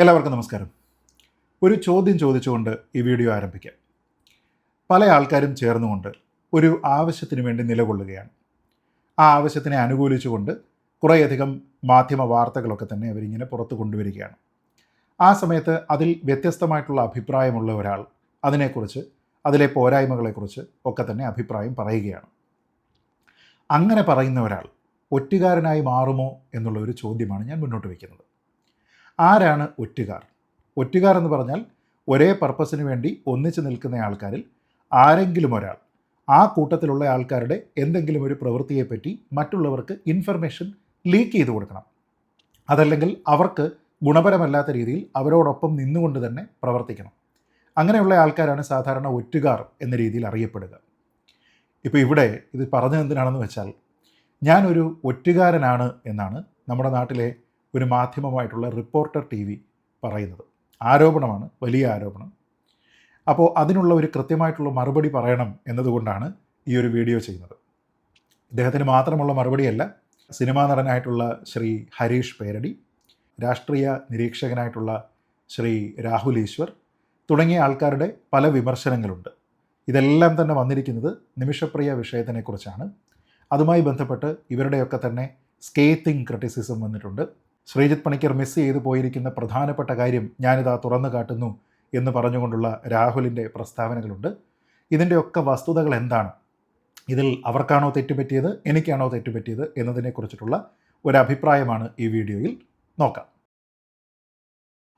എല്ലാവർക്കും നമസ്കാരം. ഒരു ചോദ്യം ചോദിച്ചുകൊണ്ട് ഈ വീഡിയോ ആരംഭിക്കാം. പല ആൾക്കാരും ചേർന്നുകൊണ്ട് ഒരു ആവശ്യത്തിന് വേണ്ടി നിലകൊള്ളുകയാണ്. ആ ആവശ്യത്തിനെ അനുകൂലിച്ചുകൊണ്ട് കുറേയധികം മാധ്യമ വാർത്തകളൊക്കെ തന്നെ അവരിങ്ങനെ പുറത്തു കൊണ്ടുവരികയാണ്. ആ സമയത്ത് അതിൽ വ്യത്യസ്തമായിട്ടുള്ള അഭിപ്രായമുള്ള ഒരാൾ അതിനെക്കുറിച്ച്, അതിലെ പോരായ്മകളെക്കുറിച്ച് ഒക്കെ തന്നെ അഭിപ്രായം പറയുകയാണ്. അങ്ങനെ പറയുന്ന ഒരാൾ ഒറ്റുകാരനായി മാറുമോ എന്നുള്ള ഒരു ചോദ്യമാണ് ഞാൻ മുന്നോട്ട് വയ്ക്കുന്നത്. ആരാണ് ഒറ്റുകാർ? ഒറ്റുകാർ എന്ന് പറഞ്ഞാൽ ഒരേ പർപ്പസിന് വേണ്ടി ഒന്നിച്ച് നിൽക്കുന്ന ആൾക്കാരിൽ ആരെങ്കിലും ഒരാൾ ആ കൂട്ടത്തിലുള്ള ആൾക്കാരുടെ എന്തെങ്കിലും ഒരു പ്രവൃത്തിയെപ്പറ്റി മറ്റുള്ളവർക്ക് ഇൻഫർമേഷൻ ലീക്ക് ചെയ്ത് കൊടുക്കണം. അതല്ലെങ്കിൽ അവർക്ക് ഗുണപരമല്ലാത്ത രീതിയിൽ അവരോടൊപ്പം നിന്നുകൊണ്ട് തന്നെ പ്രവർത്തിക്കണം. അങ്ങനെയുള്ള ആൾക്കാരാണ് സാധാരണ ഒറ്റുകാർ എന്ന രീതിയിൽ അറിയപ്പെടുക. ഇപ്പോൾ ഇവിടെ ഇത് പറഞ്ഞത് എന്തിനാണെന്ന് വെച്ചാൽ, ഞാനൊരു ഒറ്റുകാരനാണ് എന്നാണ് നമ്മുടെ നാട്ടിലെ ഒരു മാധ്യമമായിട്ടുള്ള റിപ്പോർട്ടർ TV പറയുന്നത്. ആരോപണമാണ്, വലിയ ആരോപണം. അപ്പോൾ അതിനുള്ള ഒരു കൃത്യമായിട്ടുള്ള മറുപടി പറയണം എന്നതുകൊണ്ടാണ് ഈ ഒരു വീഡിയോ ചെയ്യുന്നത്. ഇദ്ദേഹത്തിന് മാത്രമുള്ള മറുപടിയല്ല, സിനിമാ നടനായിട്ടുള്ള ശ്രീ ഹരീഷ് പേരടി, രാഷ്ട്രീയ നിരീക്ഷകനായിട്ടുള്ള ശ്രീ രാഹുൽ ഈശ്വർ തുടങ്ങിയ ആൾക്കാരുടെ പല വിമർശനങ്ങളുണ്ട്. ഇതെല്ലാം തന്നെ വന്നിരിക്കുന്നത് നിമിഷപ്രിയ വിഷയത്തിനെക്കുറിച്ചാണ്. അതുമായി ബന്ധപ്പെട്ട് ഇവരുടെയൊക്കെ തന്നെ സ്കേത്തിങ് ക്രിറ്റിസിസം വന്നിട്ടുണ്ട്. ശ്രീജിത്ത് പണിക്കർ മിസ് ചെയ്തു പോയിരിക്കുന്ന പ്രധാനപ്പെട്ട കാര്യം ഞാനിതാ തുറന്നു കാട്ടുന്നു എന്ന് പറഞ്ഞുകൊണ്ടുള്ള രാഹുലിൻ്റെ പ്രസ്താവനകളുണ്ട്. ഇതിൻ്റെയൊക്കെ വസ്തുതകൾ എന്താണ്? ഇതിൽ അവർക്കാണോ തെറ്റുപറ്റിയത്, എനിക്കാണോ തെറ്റുപറ്റിയത് എന്നതിനെക്കുറിച്ചിട്ടുള്ള ഒരഭിപ്രായമാണ് ഈ വീഡിയോയിൽ നോക്കാം.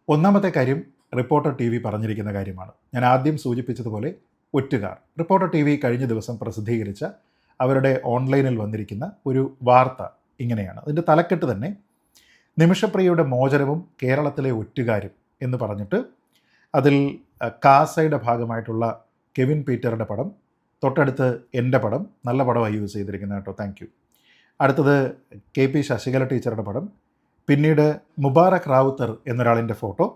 ഒന്നാമത്തെ കാര്യം റിപ്പോർട്ടർ TV പറഞ്ഞിരിക്കുന്ന കാര്യമാണ്. ഞാൻ ആദ്യം സൂചിപ്പിച്ചതുപോലെ ഒറ്റുകാർ. റിപ്പോർട്ടർ TV കഴിഞ്ഞ ദിവസം പ്രസിദ്ധീകരിച്ച അവരുടെ ഓൺലൈനിൽ വന്നിരിക്കുന്ന ഒരു വാർത്ത ഇങ്ങനെയാണ്. അതിൻ്റെ തലക്കെട്ട് തന്നെ നിമിഷപ്രിയയുടെ മോചനവും കേരളത്തിലെ ഒറ്റുകാരും എന്ന് പറഞ്ഞിട്ട് അതിൽ കാസയുടെ ഭാഗമായിട്ടുള്ള കെവിൻ പീറ്ററുടെ പടം, തൊട്ടടുത്ത് എൻ്റെ പടം, നല്ല പടമായി യൂസ് ചെയ്തിരിക്കുന്നത് കേട്ടോ, താങ്ക് യു. അടുത്തത് KP ശശികല ടീച്ചറുടെ പടം, പിന്നീട് മുബാറക് റാവുത്തർ എന്നൊരാളിൻ്റെ ഫോട്ടോ,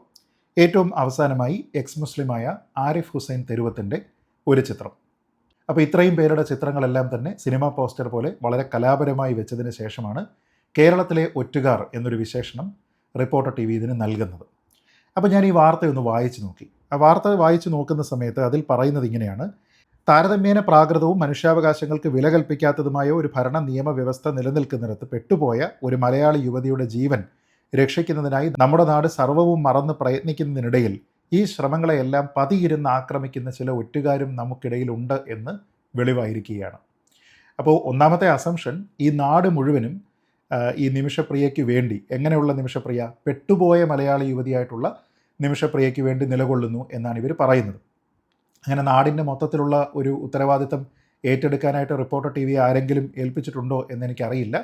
ഏറ്റവും അവസാനമായി എക്സ് മുസ്ലിമായ ആരിഫ് ഹുസൈൻ തെരുവത്തിൻ്റെ ഒരു ചിത്രം. അപ്പോൾ ഇത്രയും പേരുടെ ചിത്രങ്ങളെല്ലാം തന്നെ സിനിമാ പോസ്റ്റർ പോലെ വളരെ കലാപരമായി വെച്ചതിന് ശേഷമാണ് കേരളത്തിലെ ഒറ്റുകാർ എന്നൊരു വിശേഷണം റിപ്പോർട്ടർ TV ഇതിന് നൽകുന്നത്. അപ്പോൾ ഞാൻ ഈ വാർത്തയൊന്ന് വായിച്ചു നോക്കി. ആ വാർത്ത വായിച്ചു നോക്കുന്ന സമയത്ത് അതിൽ പറയുന്നത് ഇങ്ങനെയാണ്: താരതമ്യേന പ്രാകൃതവും മനുഷ്യാവകാശങ്ങൾക്ക് വില കൽപ്പിക്കാത്തതുമായ ഒരു ഭരണ നിയമവ്യവസ്ഥ നിലനിൽക്കുന്നിടത്ത് പെട്ടുപോയ ഒരു മലയാളി യുവതിയുടെ ജീവൻ രക്ഷിക്കുന്നതിനായി നമ്മുടെ നാട് സർവ്വവും മറന്ന് പ്രയത്നിക്കുന്നതിനിടയിൽ ഈ ശ്രമങ്ങളെയെല്ലാം പതിയിരുന്ന് ആക്രമിക്കുന്ന ചില ഒറ്റുകാരും നമുക്കിടയിലുണ്ട് എന്ന് വെളിവായിരിക്കുകയാണ്. അപ്പോൾ ഒന്നാമത്തെ അസംഷൻ, ഈ നാട് മുഴുവനും ഈ നിമിഷപ്രിയയ്ക്ക് വേണ്ടി, എങ്ങനെയുള്ള നിമിഷപ്രിയ, പെട്ടുപോയ മലയാളി യുവതിയായിട്ടുള്ള നിമിഷപ്രിയയ്ക്ക് വേണ്ടി നിലകൊള്ളുന്നു എന്നാണ് ഇവർ പറയുന്നത്. അങ്ങനെ നാടിൻ്റെ മൊത്തത്തിലുള്ള ഒരു ഉത്തരവാദിത്തം ഏറ്റെടുക്കാനായിട്ട് റിപ്പോർട്ടർ TV ആരെങ്കിലും ഏൽപ്പിച്ചിട്ടുണ്ടോ എന്നെനിക്കറിയില്ല.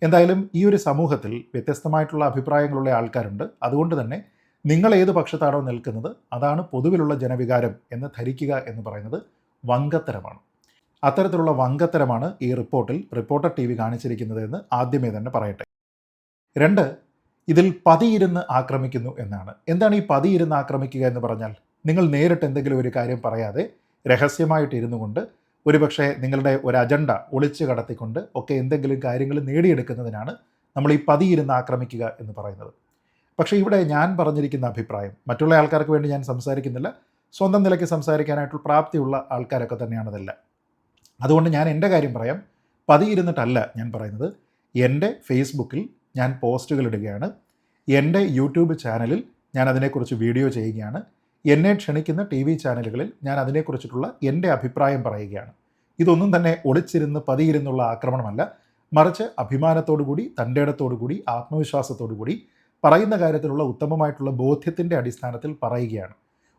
എന്തായാലും ഈ ഒരു സമൂഹത്തിൽ വ്യത്യസ്തമായിട്ടുള്ള അഭിപ്രായങ്ങളുള്ള ആൾക്കാരുണ്ട്. അതുകൊണ്ട് തന്നെ നിങ്ങൾ ഏത് പക്ഷത്താണോ നിൽക്കുന്നത് അതാണ് പൊതുവിലുള്ള ജനവികാരം എന്ന് ധരിക്കുക എന്ന് പറയുന്നത് വങ്കത്തരമാണ്. അത്തരത്തിലുള്ള വങ്കത്തരമാണ് ഈ റിപ്പോർട്ടർ TV കാണിച്ചിരിക്കുന്നത് എന്ന് ആദ്യമേ തന്നെ പറയട്ടെ. 2, ഇതിൽ പതിയിരുന്ന് ആക്രമിക്കുന്നു എന്നാണ്. എന്താണ് ഈ പതിയിരുന്ന് ആക്രമിക്കുക എന്ന് പറഞ്ഞാൽ? നിങ്ങൾ നേരിട്ട് എന്തെങ്കിലും ഒരു കാര്യം പറയാതെ രഹസ്യമായിട്ട് ഇരുന്നു കൊണ്ട് ഒരുപക്ഷെ നിങ്ങളുടെ ഒരു അജണ്ട ഒളിച്ചു കടത്തിക്കൊണ്ട് ഒക്കെ എന്തെങ്കിലും കാര്യങ്ങൾ നേടിയെടുക്കുന്നതിനാണ് നമ്മൾ ഈ പതിയിരുന്ന് ആക്രമിക്കുക എന്ന് പറയുന്നത്. പക്ഷേ ഇവിടെ ഞാൻ പറഞ്ഞിരിക്കുന്ന അഭിപ്രായം, മറ്റുള്ള ആൾക്കാർക്ക് വേണ്ടി ഞാൻ സംസാരിക്കുന്നില്ല, സ്വന്തം നിലയ്ക്ക് സംസാരിക്കാനായിട്ടുള്ള പ്രാപ്തിയുള്ള ആൾക്കാരൊക്കെ തന്നെയാണതെല്ലാം. അതുകൊണ്ട് ഞാൻ എൻ്റെ കാര്യം പറയാം. പതിയിരുന്നിട്ടല്ല ഞാൻ പറയുന്നത്. എൻ്റെ ഫേസ്ബുക്കിൽ ഞാൻ പോസ്റ്റുകൾ ഇടുകയാണ്, എൻ്റെ യൂട്യൂബ് ചാനലിൽ ഞാൻ അതിനെക്കുറിച്ച് വീഡിയോ ചെയ്യുകയാണ്, എന്നെ ക്ഷണിക്കുന്ന TV ചാനലുകളിൽ ഞാൻ അതിനെക്കുറിച്ചിട്ടുള്ള എൻ്റെ അഭിപ്രായം പറയുകയാണ്. ഇതൊന്നും തന്നെ ഒളിച്ചിരുന്ന് പതിയിരുന്നുള്ള ആക്രമണമല്ല, മറിച്ച് അഭിമാനത്തോടു കൂടി, തൻ്റെ ഇടത്തോടു കൂടി, ആത്മവിശ്വാസത്തോടു കൂടി പറയുന്ന കാര്യത്തിലുള്ള ഉത്തമമായിട്ടുള്ള ബോധ്യത്തിൻ്റെ അടിസ്ഥാനത്തിൽ പറയുകയാണ്.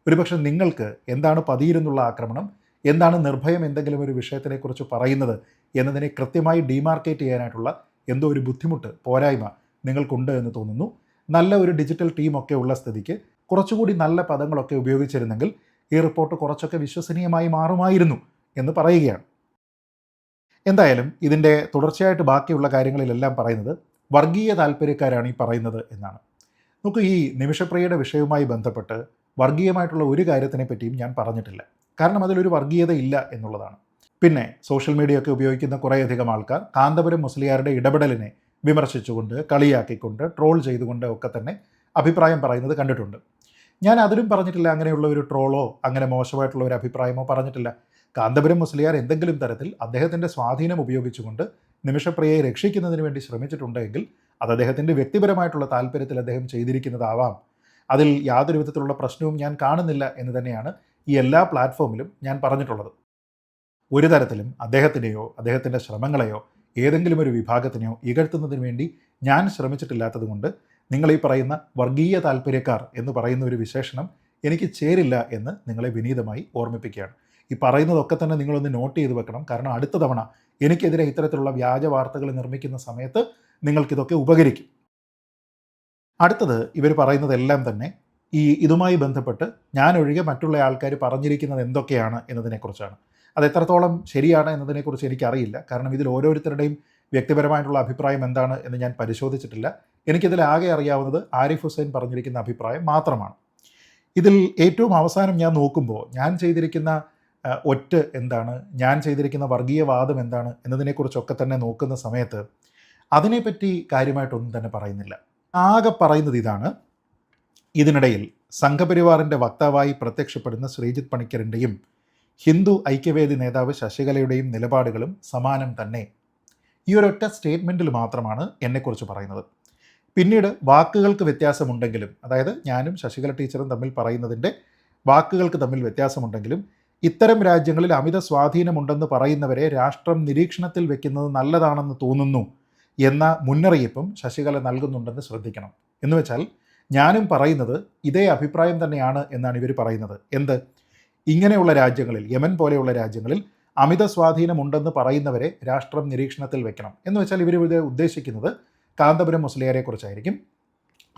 ഒരുപക്ഷെ നിങ്ങൾക്ക് എന്താണ് പതിയിരുന്നുള്ള ആക്രമണം, എന്താണ് നിർഭയം എന്തെങ്കിലും ഒരു വിഷയത്തിനെക്കുറിച്ച് പറയുന്നത് എന്നതിനെ കൃത്യമായി ഡീമാർക്കേറ്റ് ചെയ്യാനായിട്ടുള്ള എന്തോ ഒരു ബുദ്ധിമുട്ട്, പോരായ്മ നിങ്ങൾക്കുണ്ട് എന്ന് തോന്നുന്നു. നല്ല ഒരു ഡിജിറ്റൽ ടീമൊക്കെ ഉള്ള സ്ഥിതിക്ക് കുറച്ചുകൂടി നല്ല പദങ്ങളൊക്കെ ഉപയോഗിച്ചിരുന്നെങ്കിൽ ഈ റിപ്പോർട്ട് കുറച്ചൊക്കെ വിശ്വസനീയമായി മാറുമായിരുന്നു എന്ന് പറയുകയാണ്. എന്തായാലും ഇതിൻ്റെ തുടർച്ചയായിട്ട് ബാക്കിയുള്ള കാര്യങ്ങളിലെല്ലാം പറയുന്നത് വർഗീയ താല്പര്യക്കാരാണ് ഈ പറയുന്നത് എന്നാണ്. നമുക്ക് ഈ നിമിഷപ്രിയയുടെ വിഷയവുമായി ബന്ധപ്പെട്ട് വർഗീയമായിട്ടുള്ള ഒരു കാര്യത്തിനെ പറ്റിയും ഞാൻ പറഞ്ഞിട്ടില്ല. കാരണം അതിലൊരു വർഗീയത ഇല്ല എന്നുള്ളതാണ്. പിന്നെ സോഷ്യൽ മീഡിയ ഒക്കെ ഉപയോഗിക്കുന്ന കുറേയധികം ആൾക്കാർ കാന്തപുരം മുസ്ലിയാരുടെ ഇടപെടലിനെ വിമർശിച്ചുകൊണ്ട്, കളിയാക്കിക്കൊണ്ട്, ട്രോൾ ചെയ്തുകൊണ്ട് ഒക്കെ തന്നെ അഭിപ്രായം പറയുന്നത് കണ്ടിട്ടുണ്ട്. ഞാൻ അതിലും പറഞ്ഞിട്ടില്ല അങ്ങനെയുള്ള ഒരു ട്രോളോ അങ്ങനെ മോശമായിട്ടുള്ള ഒരു അഭിപ്രായമോ പറഞ്ഞിട്ടില്ല. കാന്തപുരം മുസ്ലിയാർ എന്തെങ്കിലും തരത്തിൽ അദ്ദേഹത്തിൻ്റെ സ്വാധീനം ഉപയോഗിച്ചുകൊണ്ട് നിമിഷപ്രിയയെ രക്ഷിക്കുന്നതിന് വേണ്ടി ശ്രമിച്ചിട്ടുണ്ടെങ്കിൽ അത് അദ്ദേഹത്തിൻ്റെ വ്യക്തിപരമായിട്ടുള്ള താല്പര്യത്തിൽ അദ്ദേഹം ചെയ്തിരിക്കുന്നതാവാം. അതിൽ യാതൊരു വിധത്തിലുള്ള പ്രശ്നവും ഞാൻ കാണുന്നില്ല എന്ന് തന്നെയാണ് ഈ എല്ലാ പ്ലാറ്റ്ഫോമിലും ഞാൻ പറഞ്ഞിട്ടുള്ളത്. ഒരു തരത്തിലും അദ്ദേഹത്തിനെയോ അദ്ദേഹത്തിൻ്റെ ശ്രമങ്ങളെയോ ഏതെങ്കിലും ഒരു വിഭാഗത്തിനെയോ ഇകഴ്ത്തുന്നതിന് വേണ്ടി ഞാൻ ശ്രമിച്ചിട്ടില്ലാത്തതുകൊണ്ട് നിങ്ങൾ ഈ പറയുന്ന വർഗീയ താല്പര്യക്കാർ എന്ന് പറയുന്ന ഒരു വിശേഷണം എനിക്ക് ചേരില്ല എന്ന് നിങ്ങളെ വിനീതമായി ഓർമ്മിപ്പിക്കുകയാണ്. ഈ പറയുന്നതൊക്കെ തന്നെ നിങ്ങളൊന്ന് നോട്ട് ചെയ്ത് വെക്കണം. കാരണം അടുത്ത തവണ എനിക്കെതിരെ ഇത്തരത്തിലുള്ള വ്യാജ വാർത്തകൾ നിർമ്മിക്കുന്ന സമയത്ത് നിങ്ങൾക്കിതൊക്കെ ഉപകരിക്കും. അടുത്തത് ഇവർ പറയുന്നതെല്ലാം തന്നെ ഇതുമായി ബന്ധപ്പെട്ട് ഞാനൊഴികെ മറ്റുള്ള ആൾക്കാർ പറഞ്ഞിരിക്കുന്നത് എന്തൊക്കെയാണ് എന്നതിനെക്കുറിച്ചാണ്. അത് എത്രത്തോളം ശരിയാണ് എന്നതിനെക്കുറിച്ച് എനിക്കറിയില്ല. കാരണം ഇതിൽ ഓരോരുത്തരുടെയും വ്യക്തിപരമായിട്ടുള്ള അഭിപ്രായം എന്താണ് എന്ന് ഞാൻ പരിശോധിച്ചിട്ടില്ല. എനിക്കിതിൽ ആകെ അറിയാവുന്നത് ആരിഫ് ഹുസൈൻ പറഞ്ഞിരിക്കുന്ന അഭിപ്രായം മാത്രമാണ്. ഇതിൽ ഏറ്റവും അവസാനം ഞാൻ നോക്കുമ്പോൾ ഞാൻ ചെയ്തിരിക്കുന്ന എന്താണ്, ഞാൻ ചെയ്തിരിക്കുന്ന വർഗീയവാദം എന്താണ് എന്നതിനെക്കുറിച്ചൊക്കെ തന്നെ നോക്കുന്ന സമയത്ത് അതിനെപ്പറ്റി കാര്യമായിട്ടൊന്നും തന്നെ പറയുന്നില്ല. ആകെ പറയുന്നത് ഇതാണ്: ഇതിനിടയിൽ സംഘപരിവാറിൻ്റെ വക്താവായി പ്രത്യക്ഷപ്പെടുന്ന ശ്രീജിത്ത് പണിക്കറിൻ്റെയും ഹിന്ദു ഐക്യവേദി നേതാവ് ശശികലയുടെയും നിലപാടുകളും സമാനം തന്നെ. ഈ ഒരൊറ്റ സ്റ്റേറ്റ്മെൻറ്റിൽ മാത്രമാണ് എന്നെക്കുറിച്ച് പറയുന്നത്. പിന്നീട് വാക്കുകൾക്ക് വ്യത്യാസമുണ്ടെങ്കിലും, അതായത് ഞാനും ശശികല ടീച്ചറും തമ്മിൽ പറയുന്നതിൻ്റെ വാക്കുകൾക്ക് തമ്മിൽ വ്യത്യാസമുണ്ടെങ്കിലും ഇത്തരം രാജ്യങ്ങളിൽ അമിത സ്വാധീനമുണ്ടെന്ന് പറയുന്നവരെ രാഷ്ട്രം നിരീക്ഷണത്തിൽ വെക്കുന്നത് നല്ലതാണെന്ന് തോന്നുന്നു എന്ന മുന്നറിയിപ്പും ശശികല നൽകുന്നുണ്ടെന്ന് ശ്രദ്ധിക്കണം. എന്നുവെച്ചാൽ ഞാനും പറയുന്നത് ഇതേ അഭിപ്രായം തന്നെയാണ് എന്നാണ് ഇവർ പറയുന്നത്. എന്ത്? ഇങ്ങനെയുള്ള രാജ്യങ്ങളിൽ, യമൻ പോലെയുള്ള രാജ്യങ്ങളിൽ അമിത സ്വാധീനമുണ്ടെന്ന് പറയുന്നവരെ രാഷ്ട്രം നിരീക്ഷണത്തിൽ വെക്കണം എന്ന് വെച്ചാൽ ഇവർ ഉദ്ദേശിക്കുന്നത് കാന്തപുരം മുസ്ലിയാരെ കുറിച്ചായിരിക്കും.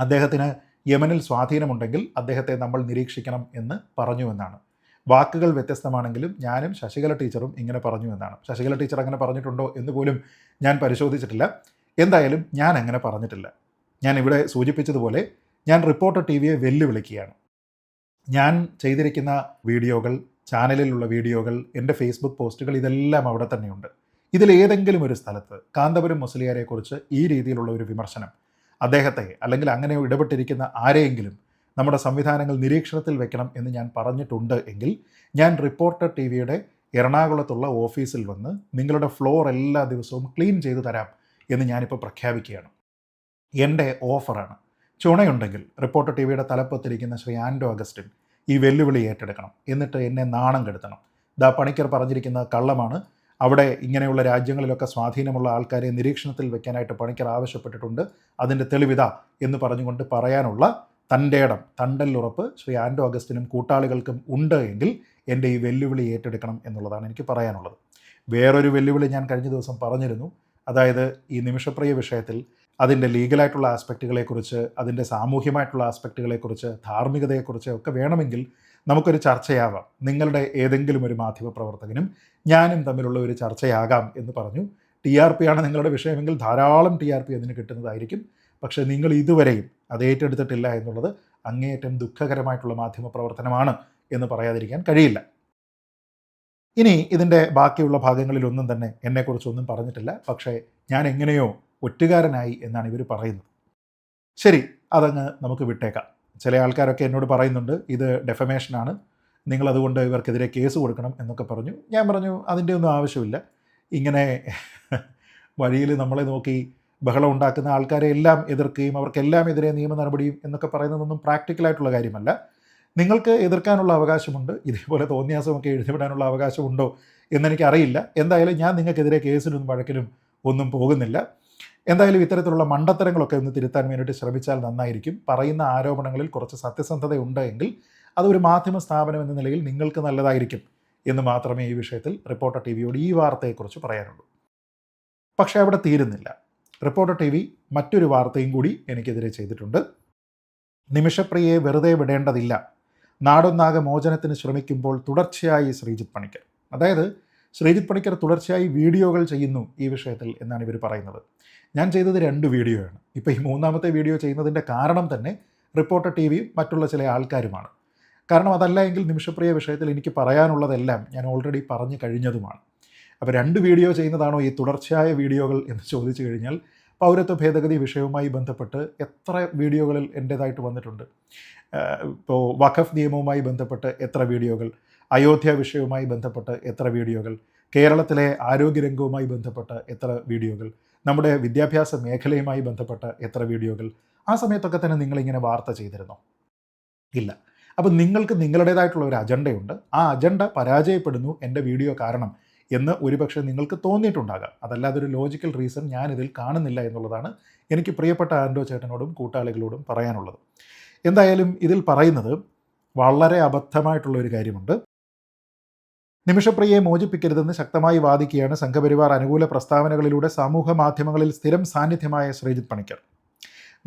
അദ്ദേഹത്തിന് യമനിൽ സ്വാധീനമുണ്ടെങ്കിൽ അദ്ദേഹത്തെ നമ്മൾ നിരീക്ഷിക്കണം എന്ന് പറഞ്ഞു എന്നാണ്. വാക്കുകൾ വ്യത്യസ്തമാണെങ്കിലും ഞാനും ശശികല ടീച്ചറും ഇങ്ങനെ പറഞ്ഞു എന്നാണ്. ശശികല ടീച്ചർ അങ്ങനെ പറഞ്ഞിട്ടുണ്ടോ എന്ന് പോലും ഞാൻ പരിശോധിച്ചിട്ടില്ല. എന്തായാലും ഞാൻ അങ്ങനെ പറഞ്ഞിട്ടില്ല. ഞാൻ ഇവിടെ സൂചിപ്പിച്ചതുപോലെ ഞാൻ റിപ്പോർട്ടർ ടിവിയെ വെല്ലുവിളിക്കുകയാണ്. ഞാൻ ചെയ്തിരിക്കുന്ന വീഡിയോകൾ, ചാനലിലുള്ള വീഡിയോകൾ, എൻ്റെ ഫേസ്ബുക്ക് പോസ്റ്റുകൾ ഇതെല്ലാം അവിടെ തന്നെയുണ്ട്. ഇതിലേതെങ്കിലും ഒരു സ്ഥലത്ത് കാന്തപുരം മുസ്ലിയാരെക്കുറിച്ച് ഈ രീതിയിലുള്ള ഒരു വിമർശനം, അദ്ദേഹത്തെ അല്ലെങ്കിൽ അങ്ങനെ ഇടപെട്ടിരിക്കുന്ന ആരെയെങ്കിലും നമ്മുടെ സംവിധാനങ്ങൾ നിരീക്ഷണത്തിൽ വെക്കണം എന്ന് ഞാൻ പറഞ്ഞിട്ടുണ്ട് എങ്കിൽ ഞാൻ റിപ്പോർട്ടർ ടിവിയുടെ എറണാകുളത്തുള്ള ഓഫീസിൽ വന്ന് നിങ്ങളുടെ ഫ്ലോർ എല്ലാ ദിവസവും ക്ലീൻ ചെയ്തു തരാം എന്ന് ഞാനിപ്പോൾ പ്രഖ്യാപിക്കുകയാണ്. എൻ്റെ ഓഫറാണ്. ചുണയുണ്ടെങ്കിൽ റിപ്പോർട്ടർ ടിവിയുടെ തലപ്പത്തിരിക്കുന്ന ശ്രീ ആൻഡോ അഗസ്റ്റിൻ ഈ വെല്ലുവിളി ഏറ്റെടുക്കണം. എന്നിട്ട് എന്നെ നാണം കെടുത്തണം. പണിക്കർ പറഞ്ഞിരിക്കുന്ന കള്ളമാണ്. അവിടെ ഇങ്ങനെയുള്ള രാജ്യങ്ങളിലൊക്കെ സ്വാധീനമുള്ള ആൾക്കാരെ നിരീക്ഷണത്തിൽ വെക്കാനായിട്ട് പണിക്കർ ആവശ്യപ്പെട്ടിട്ടുണ്ട്, അതിൻ്റെ തെളിവിത എന്ന് പറഞ്ഞുകൊണ്ട് പറയാനുള്ള തൻ്റെ ഇടം, തണ്ടല്ലുറപ്പ് ശ്രീ ആൻഡോ അഗസ്റ്റിനും കൂട്ടാളികൾക്കും ഉണ്ട് എങ്കിൽ എൻ്റെ ഈ വെല്ലുവിളി ഏറ്റെടുക്കണം എന്നുള്ളതാണ് എനിക്ക് പറയാനുള്ളത്. വേറൊരു വെല്ലുവിളി ഞാൻ കഴിഞ്ഞ ദിവസം പറഞ്ഞിരുന്നു. അതായത് ഈ നിമിഷപ്രിയ വിഷയത്തിൽ അതിൻ്റെ ലീഗലായിട്ടുള്ള ആസ്പെക്റ്റുകളെക്കുറിച്ച്, അതിൻ്റെ സാമൂഹ്യമായിട്ടുള്ള ആസ്പെക്റ്റുകളെക്കുറിച്ച്, ധാർമ്മികതയെക്കുറിച്ച് ഒക്കെ വേണമെങ്കിൽ നമുക്കൊരു ചർച്ചയാവാം. നിങ്ങളുടെ ഏതെങ്കിലും ഒരു മാധ്യമപ്രവർത്തകനും ഞാനും തമ്മിലുള്ള ഒരു ചർച്ചയാകാം എന്ന് പറഞ്ഞു. TRP ആണ് നിങ്ങളുടെ വിഷയമെങ്കിൽ ധാരാളം TRP അതിന് കിട്ടുന്നതായിരിക്കും. പക്ഷേ നിങ്ങൾ ഇതുവരെയും അത് ഏറ്റെടുത്തിട്ടില്ല എന്നുള്ളത് അങ്ങേയറ്റം ദുഃഖകരമായിട്ടുള്ള മാധ്യമപ്രവർത്തനമാണ് എന്ന് പറയാതിരിക്കാൻ കഴിയില്ല. ഇനി ഇതിൻ്റെ ബാക്കിയുള്ള ഭാഗങ്ങളിലൊന്നും തന്നെ എന്നെക്കുറിച്ചൊന്നും പറഞ്ഞിട്ടില്ല. പക്ഷേ ഞാൻ എങ്ങനെയോ ഒറ്റുകാരനായി എന്നാണ് ഇവർ പറയുന്നത്. ശരി, അതങ്ങ് നമുക്ക് വിട്ടേക്കാം. ചില ആൾക്കാരൊക്കെ എന്നോട് പറയുന്നുണ്ട് ഇത് ഡെഫമേഷനാണ്, നിങ്ങളതുകൊണ്ട് ഇവർക്കെതിരെ കേസ് കൊടുക്കണം എന്നൊക്കെ പറഞ്ഞു. ഞാൻ പറഞ്ഞു അതിൻ്റെ ഒന്നും ആവശ്യമില്ല. ഇങ്ങനെ വഴിയിൽ നമ്മളെ നോക്കി ബഹളം ഉണ്ടാക്കുന്ന ആൾക്കാരെ എല്ലാം എതിർക്കുകയും അവർക്കെല്ലാം എതിരെ നിയമ നടപടിയും എന്നൊക്കെ പറയുന്നതൊന്നും പ്രാക്ടിക്കലായിട്ടുള്ള കാര്യമല്ല. നിങ്ങൾക്ക് എതിർക്കാനുള്ള അവകാശമുണ്ട്, ഇതേപോലെ തോന്നിയാസമൊക്കെ എഴുതിവിടാനുള്ള അവകാശമുണ്ടോ എന്നെനിക്കറിയില്ല. എന്തായാലും ഞാൻ നിങ്ങൾക്കെതിരെ കേസിനും വഴക്കിനും ഒന്നും പോകുന്നില്ല. എന്തായാലും ഇത്തരത്തിലുള്ള മണ്ടത്തരങ്ങളൊക്കെ ഒന്ന് തിരുത്താൻ വേണ്ടിയിട്ട് ശ്രമിച്ചാൽ നന്നായിരിക്കും. പറയുന്ന ആരോപണങ്ങളിൽ കുറച്ച് സത്യസന്ധതയുണ്ട് എങ്കിൽ അതൊരു മാധ്യമ സ്ഥാപനം എന്ന നിലയിൽ നിങ്ങൾക്ക് നല്ലതായിരിക്കും എന്ന് മാത്രമേ ഈ വിഷയത്തിൽ റിപ്പോർട്ടർ ടിവിയോട് ഈ വാർത്തയെക്കുറിച്ച് പറയാനുള്ളൂ. പക്ഷേ അവിടെ തീരുന്നില്ല. റിപ്പോർട്ടർ ടിവി മറ്റൊരു വാർത്തയും കൂടി എനിക്കെതിരെ ചെയ്തിട്ടുണ്ട്. നിമിഷപ്രിയയെ വെറുതെ വിടേണ്ടതില്ല, നാടൊന്നാകെ മോചനത്തിന് ശ്രമിക്കുമ്പോൾ തുടർച്ചയായി ശ്രീജിത്ത് പണിക്കർ. അതായത് ശ്രീജിത്ത് പണിക്കർ തുടർച്ചയായി വീഡിയോകൾ ചെയ്യുന്നു ഈ വിഷയത്തിൽ എന്നാണ് ഇവർ പറയുന്നത്. ഞാൻ ചെയ്തത് 2 വീഡിയോയാണ്. ഇപ്പോൾ ഈ 3ാമത്തെ വീഡിയോ ചെയ്യുന്നതിൻ്റെ കാരണം തന്നെ റിപ്പോർട്ടർ ടിവിയും മറ്റുള്ള ചില ആൾക്കാരുമാണ്. കാരണം അതല്ല എങ്കിൽ നിമിഷപ്രിയ വിഷയത്തിൽ എനിക്ക് പറയാനുള്ളതെല്ലാം ഞാൻ ഓൾറെഡി പറഞ്ഞു കഴിഞ്ഞതുമാണ്. അപ്പോൾ 2 വീഡിയോ ചെയ്യുന്നതാണോ ഈ തുടർച്ചയായ വീഡിയോകൾ എന്ന് ചോദിച്ചു കഴിഞ്ഞാൽ പൗരത്വ ഭേദഗതി വിഷയവുമായി ബന്ധപ്പെട്ട് എത്ര വീഡിയോകളിൽ എൻ്റേതായിട്ട് വന്നിട്ടുണ്ട്. ഇപ്പോൾ വഖഫ് നിയമവുമായി ബന്ധപ്പെട്ട് എത്ര വീഡിയോകൾ, അയോധ്യ വിഷയവുമായി ബന്ധപ്പെട്ട് എത്ര വീഡിയോകൾ, കേരളത്തിലെ ആരോഗ്യരംഗവുമായി ബന്ധപ്പെട്ട് എത്ര വീഡിയോകൾ, നമ്മുടെ വിദ്യാഭ്യാസ മേഖലയുമായി ബന്ധപ്പെട്ട് എത്ര വീഡിയോകൾ. ആ സമയത്തൊക്കെ തന്നെ നിങ്ങളിങ്ങനെ വാർത്ത ചെയ്തിരുന്നോ? ഇല്ല. അപ്പോൾ നിങ്ങൾക്ക് നിങ്ങളുടേതായിട്ടുള്ള ഒരു അജണ്ടയുണ്ട്. ആ അജണ്ട പരാജയപ്പെടുന്നു എൻ്റെ വീഡിയോ കാരണം എന്ന് ഒരുപക്ഷെ നിങ്ങൾക്ക് തോന്നിയിട്ടുണ്ടാകാം. അതല്ലാതെ ഒരു ലോജിക്കൽ റീസൺ ഞാനിതിൽ കാണുന്നില്ല എന്നുള്ളതാണ് എനിക്ക് പ്രിയപ്പെട്ട ആൻഡോ ചേട്ടനോടും കൂട്ടാളികളോടും പറയാനുള്ളത്. എന്തായാലും ഇതിൽ പറയുന്നത് വളരെ അബദ്ധമായിട്ടുള്ള ഒരു കാര്യമുണ്ട്. നിമിഷപ്രിയയെ മോചിപ്പിക്കരുതെന്ന് ശക്തമായി വാദിക്കുകയാണ് സംഘപരിവാർ അനുകൂല പ്രസ്താവനകളിലൂടെ സമൂഹ മാധ്യമങ്ങളിൽ സ്ഥിരം സാന്നിധ്യമായ ശ്രീജിത്ത് പണിക്കർ.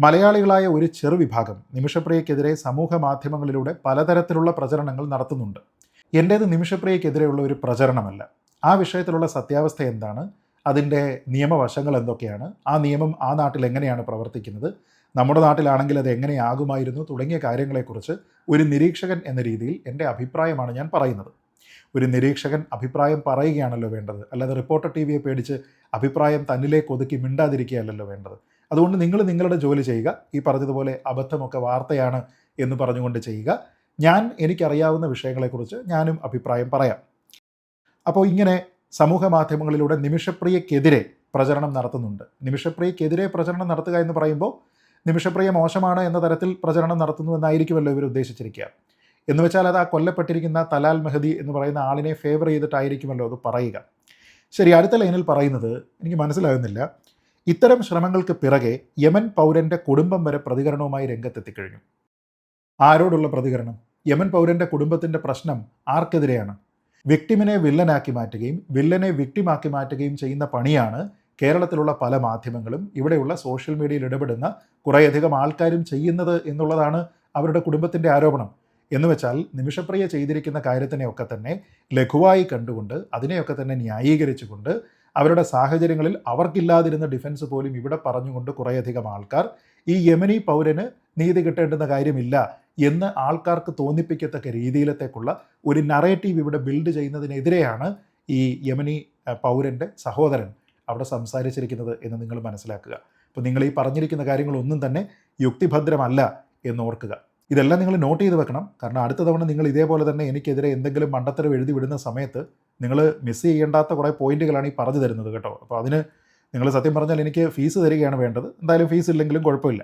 മലയാളികളായ ഒരു ചെറുവിഭാഗം നിമിഷപ്രിയക്കെതിരെ സമൂഹ മാധ്യമങ്ങളിലൂടെ പലതരത്തിലുള്ള പ്രചരണങ്ങൾ നടത്തുന്നുണ്ട്. എൻ്റേത് നിമിഷപ്രിയക്കെതിരെയുള്ള ഒരു പ്രചരണമല്ല. ആ വിഷയത്തിലുള്ള സത്യാവസ്ഥ എന്താണ്, അതിൻ്റെ നിയമവശങ്ങൾ എന്തൊക്കെയാണ്, ആ നിയമം ആ നാട്ടിൽ എങ്ങനെയാണ് പ്രവർത്തിക്കുന്നത്, നമ്മുടെ നാട്ടിലാണെങ്കിൽ അത് എങ്ങനെയാകുമായിരുന്നു തുടങ്ങിയ കാര്യങ്ങളെക്കുറിച്ച് ഒരു നിരീക്ഷകൻ എന്ന രീതിയിൽ എൻ്റെ അഭിപ്രായമാണ് ഞാൻ പറയുന്നത്. ഒരു നിരീക്ഷകൻ അഭിപ്രായം പറയുകയാണല്ലോ വേണ്ടത്, അല്ലാതെ റിപ്പോർട്ടർ ടിവിയെ പേടിച്ച് അഭിപ്രായം തന്നിലേക്ക് ഒതുക്കി മിണ്ടാതിരിക്കുകയല്ലല്ലോ വേണ്ടത്. അതുകൊണ്ട് നിങ്ങൾ നിങ്ങളുടെ ജോലി ചെയ്യുക. ഈ പറഞ്ഞതുപോലെ അബദ്ധമൊക്കെ വാർത്തയാണ് എന്ന് പറഞ്ഞുകൊണ്ട് ചെയ്യുക. എനിക്കറിയാവുന്ന വിഷയങ്ങളെക്കുറിച്ച് ഞാനും അഭിപ്രായം പറയാം. അപ്പോൾ ഇങ്ങനെ സമൂഹ മാധ്യമങ്ങളിലൂടെ നിമിഷപ്രിയക്കെതിരെ പ്രചരണം നടത്തുന്നുണ്ട്. നിമിഷപ്രിയക്കെതിരെ പ്രചരണം നടത്തുക എന്ന് പറയുമ്പോൾ നിമിഷപ്രിയ മോശമാണ് എന്ന തരത്തിൽ പ്രചരണം നടത്തുന്നു എന്നായിരിക്കുമല്ലോ ഇവർ ഉദ്ദേശിച്ചിരിക്കുക. എന്ന് വെച്ചാൽ അത് ആ കൊല്ലപ്പെട്ടിരിക്കുന്ന തലാൽ മെഹദി എന്ന് പറയുന്ന ആളിനെ ഫേവർ ചെയ്തിട്ടായിരിക്കുമല്ലോ അത് പറയുക. ശരി, അടുത്ത ലൈനിൽ പറയുന്നത് എനിക്ക് മനസ്സിലാകുന്നില്ല. ഇത്തരം ശ്രമങ്ങൾക്ക് പിറകെ യമൻ പൗരൻ്റെ കുടുംബം വരെ പ്രതികരണവുമായി രംഗത്തെത്തിക്കഴിഞ്ഞു. ആരോടുള്ള പ്രതികരണം? യമൻ പൗരൻ്റെ കുടുംബത്തിൻ്റെ പ്രശ്നം ആർക്കെതിരെയാണ്? വിക്ടിമിനെ വില്ലനാക്കി മാറ്റുകയും വില്ലനെ വിക്ടിമാക്കി മാറ്റുകയും ചെയ്യുന്ന പണിയാണ് കേരളത്തിലുള്ള പല മാധ്യമങ്ങളും ഇവിടെയുള്ള സോഷ്യൽ മീഡിയയിൽ ഇടപെടുന്ന കുറേയധികം ആൾക്കാരും ചെയ്യുന്നത് എന്നുള്ളതാണ് അവരുടെ കുടുംബത്തിൻ്റെ ആരോപണം. എന്ന് വെച്ചാൽ നിമിഷപ്രിയ ചെയ്തിരിക്കുന്ന കാര്യത്തിനെയൊക്കെ തന്നെ ലഘുവായി കണ്ടുകൊണ്ട് അതിനെയൊക്കെ തന്നെ ന്യായീകരിച്ചുകൊണ്ട് അവരുടെ സാഹചര്യങ്ങളിൽ അവർക്കില്ലാതിരുന്ന ഡിഫൻസ് പോലും ഇവിടെ പറഞ്ഞുകൊണ്ട് കുറേയധികം ആൾക്കാർ ഈ യമനി പൗരന് നീതി കിട്ടേണ്ടുന്ന കാര്യമില്ല എന്ന് ആൾക്കാർക്ക് തോന്നിപ്പിക്കത്തക്ക രീതിയിലത്തേക്കുള്ള ഒരു നറേറ്റീവ് ഇവിടെ ബിൽഡ് ചെയ്യുന്നതിനെതിരെയാണ് ഈ യമനി പൗരൻ്റെ സഹോദരൻ അവിടെ സംസാരിച്ചിരിക്കുന്നത് എന്ന് നിങ്ങൾ മനസ്സിലാക്കുക. അപ്പോൾ നിങ്ങൾ ഈ പറഞ്ഞിരിക്കുന്ന കാര്യങ്ങളൊന്നും തന്നെ യുക്തിഭദ്രമല്ല എന്നോർക്കുക. ഇതെല്ലാം നിങ്ങൾ നോട്ട് ചെയ്ത് വെക്കണം. കാരണം അടുത്ത തവണ നിങ്ങൾ ഇതേപോലെ തന്നെ എനിക്കെതിരെ എന്തെങ്കിലും മണ്ടത്തരം എഴുതി വിടുന്ന സമയത്ത് നിങ്ങൾ മിസ് ചെയ്യേണ്ടാത്ത കുറേ പോയിന്റുകളാണ് ഈ പറഞ്ഞു തരുന്നത് കേട്ടോ. അപ്പോൾ അതിന് നിങ്ങൾ സത്യം പറഞ്ഞാൽ എനിക്ക് ഫീസ് തരികയാണ് വേണ്ടത്. എന്തായാലും ഫീസ് ഇല്ലെങ്കിലും കുഴപ്പമില്ല.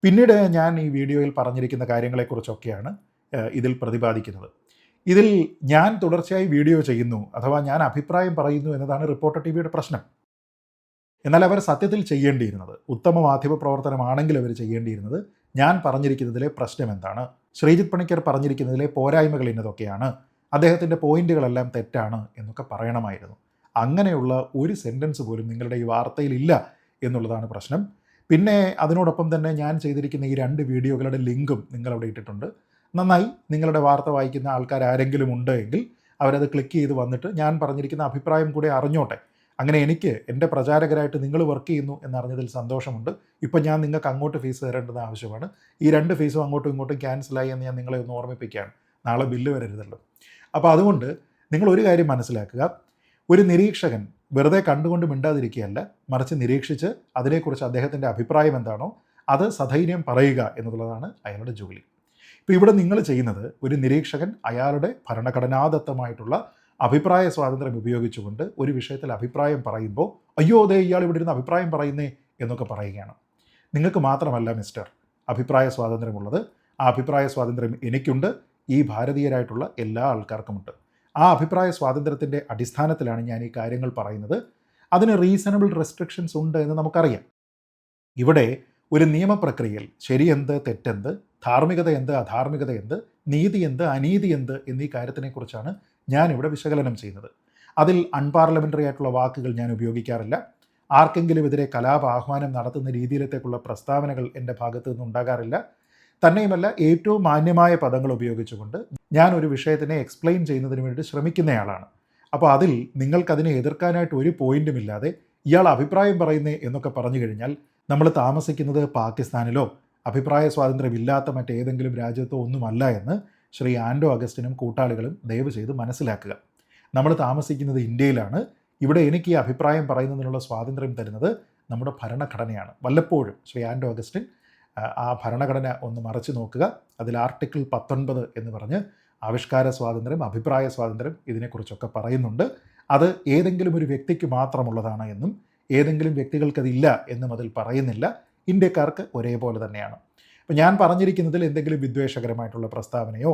പിന്നീട് ഞാൻ ഈ വീഡിയോയിൽ പറഞ്ഞിരിക്കുന്ന കാര്യങ്ങളെക്കുറിച്ചൊക്കെയാണ് ഇതിൽ പ്രതിപാദിക്കുന്നത്. ഇതിൽ ഞാൻ തുടർച്ചയായി വീഡിയോ ചെയ്യുന്നു അഥവാ ഞാൻ അഭിപ്രായം പറയുന്നു എന്നതാണ് റിപ്പോർട്ടർ ടിവിയുടെ പ്രശ്നം. എന്നാൽ അവർ സത്യത്തിൽ ചെയ്യേണ്ടിയിരുന്നത്, ഉത്തമ മാധ്യമ പ്രവർത്തനമാണെങ്കിൽ അവർ ചെയ്യേണ്ടിയിരുന്നത്, ഞാൻ പറഞ്ഞിരിക്കുന്നതിലെ പ്രശ്നം എന്താണ്, ശ്രീജിത്ത് പണിക്കർ പറഞ്ഞിരിക്കുന്നതിലെ പോരായ്മകൾ ഇന്നതൊക്കെയാണ്, അദ്ദേഹത്തിൻ്റെ പോയിന്റുകളെല്ലാം തെറ്റാണ് എന്നൊക്കെ പറയണമായിരുന്നു. അങ്ങനെയുള്ള ഒരു സെൻറ്റൻസ് പോലും നിങ്ങളുടെ ഈ വാർത്തയിലില്ല എന്നുള്ളതാണ് പ്രശ്നം. പിന്നെ അതിനോടൊപ്പം തന്നെ ഞാൻ ചെയ്തിരിക്കുന്ന ഈ 2 വീഡിയോകളുടെ ലിങ്കും നിങ്ങളവിടെ ഇട്ടിട്ടുണ്ട്. നന്നായി, നിങ്ങളുടെ വാർത്ത വായിക്കുന്ന ആൾക്കാർ ആരെങ്കിലും ഉണ്ട് എങ്കിൽ അവരത് ക്ലിക്ക് ചെയ്ത് വന്നിട്ട് ഞാൻ പറഞ്ഞിരിക്കുന്ന അഭിപ്രായം കൂടെ അറിഞ്ഞോട്ടെ. അങ്ങനെ എനിക്ക് എൻ്റെ പ്രചാരകരായിട്ട് നിങ്ങൾ വർക്ക് ചെയ്യുന്നു എന്നറിഞ്ഞതിൽ സന്തോഷമുണ്ട്. ഇപ്പം ഞാൻ നിങ്ങൾക്ക് അങ്ങോട്ട് ഫീസ് തരേണ്ടത് ആവശ്യമാണ്. ഈ 2 ഫീസും അങ്ങോട്ടും ഇങ്ങോട്ടും ക്യാൻസലായി എന്ന് ഞാൻ നിങ്ങളെ ഒന്ന് ഓർമ്മിപ്പിക്കുകയാണ്. നാളെ ബില്ല് വരരുതല്ലോ. അപ്പോൾ അതുകൊണ്ട് നിങ്ങളൊരു കാര്യം മനസ്സിലാക്കുക. ഒരു നിരീക്ഷകൻ വെറുതെ കണ്ടുകൊണ്ട് മിണ്ടാതിരിക്കുകയല്ല, മറിച്ച് നിരീക്ഷിച്ച് അതിനെക്കുറിച്ച് അദ്ദേഹത്തിൻ്റെ അഭിപ്രായം എന്താണോ അത് സധൈര്യം പറയുക എന്നുള്ളതാണ് അയാളുടെ ജോലി. ഇപ്പോൾ ഇവിടെ നിങ്ങൾ ചെയ്യുന്നത്, ഒരു നിരീക്ഷകൻ അയാളുടെ ഭരണഘടനാദത്തമായിട്ടുള്ള അഭിപ്രായ സ്വാതന്ത്ര്യം ഉപയോഗിച്ചുകൊണ്ട് ഒരു വിഷയത്തിൽ അഭിപ്രായം പറയുമ്പോൾ അയ്യോ അതെ ഇയാൾ ഇവിടെ ഇരുന്ന് അഭിപ്രായം പറയുന്നേ എന്നൊക്കെ പറയുകയാണ്. നിങ്ങൾക്ക് മാത്രമല്ല മിസ്റ്റർ അഭിപ്രായ സ്വാതന്ത്ര്യമുള്ളത്. ആ അഭിപ്രായ സ്വാതന്ത്ര്യം എനിക്കുണ്ട്, ഈ ഭാരതീയരായിട്ടുള്ള എല്ലാ ആൾക്കാർക്കുമുണ്ട്. ആ അഭിപ്രായ സ്വാതന്ത്ര്യത്തിൻ്റെ അടിസ്ഥാനത്തിലാണ് ഞാൻ ഈ കാര്യങ്ങൾ പറയുന്നത്. അതിന് റീസണബിൾ റെസ്ട്രിക്ഷൻസ് ഉണ്ട് എന്ന് നമുക്കറിയാം. ഇവിടെ ഒരു നിയമപ്രക്രിയയിൽ ശരിയെന്ത് തെറ്റെന്ത്, ധാർമ്മികത എന്ത് അധാർമികത എന്ത്, നീതി എന്ത് അനീതി എന്ത് എന്നീ കാര്യത്തിനെക്കുറിച്ചാണ് ഞാനിവിടെ വിശകലനം ചെയ്യുന്നത്. അതിൽ അൺപാർലമെൻ്ററി ആയിട്ടുള്ള വാക്കുകൾ ഞാൻ ഉപയോഗിക്കാറില്ല. ആർക്കെങ്കിലും എതിരെ കലാപ ആഹ്വാനം നടത്തുന്ന രീതിയിലത്തേക്കുള്ള പ്രസ്താവനകൾ എൻ്റെ ഭാഗത്തു നിന്നുണ്ടാകാറില്ല. തന്നെയുമല്ല, ഏറ്റവും മാന്യമായ പദങ്ങൾ ഉപയോഗിച്ചുകൊണ്ട് ഞാൻ ഒരു വിഷയത്തിനെ എക്സ്പ്ലെയിൻ ചെയ്യുന്നതിന് വേണ്ടി ശ്രമിക്കുന്നയാളാണ്. അപ്പോൾ അതിൽ നിങ്ങൾക്കതിനെ എതിർക്കാനായിട്ട് ഒരു പോയിൻറ്റുമില്ലാതെ ഇയാൾ അഭിപ്രായം പറയുന്നേ എന്നൊക്കെ പറഞ്ഞു കഴിഞ്ഞാൽ നമ്മൾ താമസിക്കുന്നത് പാകിസ്ഥാനിലോ അഭിപ്രായ സ്വാതന്ത്ര്യമില്ലാത്ത മറ്റേതെങ്കിലും രാജ്യത്തോ ഒന്നുമല്ല എന്ന് ശ്രീ ആൻഡോ അഗസ്റ്റിനും കൂട്ടാളികളും ദയവ് ചെയ്ത് മനസ്സിലാക്കുക. നമ്മൾ താമസിക്കുന്നത് ഇന്ത്യയിലാണ്. ഇവിടെ എനിക്ക് ഈ അഭിപ്രായം പറയുന്നതിനുള്ള സ്വാതന്ത്ര്യം തരുന്നത് നമ്മുടെ ഭരണഘടനയാണ്. വല്ലപ്പോഴും ശ്രീ ആൻഡോ അഗസ്റ്റിൻ ആ ഭരണഘടന ഒന്ന് മറച്ചു നോക്കുക. അതിൽ ആർട്ടിക്കിൾ 19 എന്ന് പറഞ്ഞ് ആവിഷ്കാര സ്വാതന്ത്ര്യം, അഭിപ്രായ സ്വാതന്ത്ര്യം ഇതിനെക്കുറിച്ചൊക്കെ പറയുന്നുണ്ട്. അത് ഏതെങ്കിലും ഒരു വ്യക്തിക്ക് മാത്രമുള്ളതാണ് എന്നും ഏതെങ്കിലും വ്യക്തികൾക്കതില്ല എന്നും അതിൽ പറയുന്നില്ല. ഇന്ത്യക്കാർക്ക് ഒരേപോലെ തന്നെയാണ്. അപ്പോൾ ഞാൻ പറഞ്ഞിരിക്കുന്നതിൽ എന്തെങ്കിലും വിദ്വേഷകരമായിട്ടുള്ള പ്രസ്താവനയോ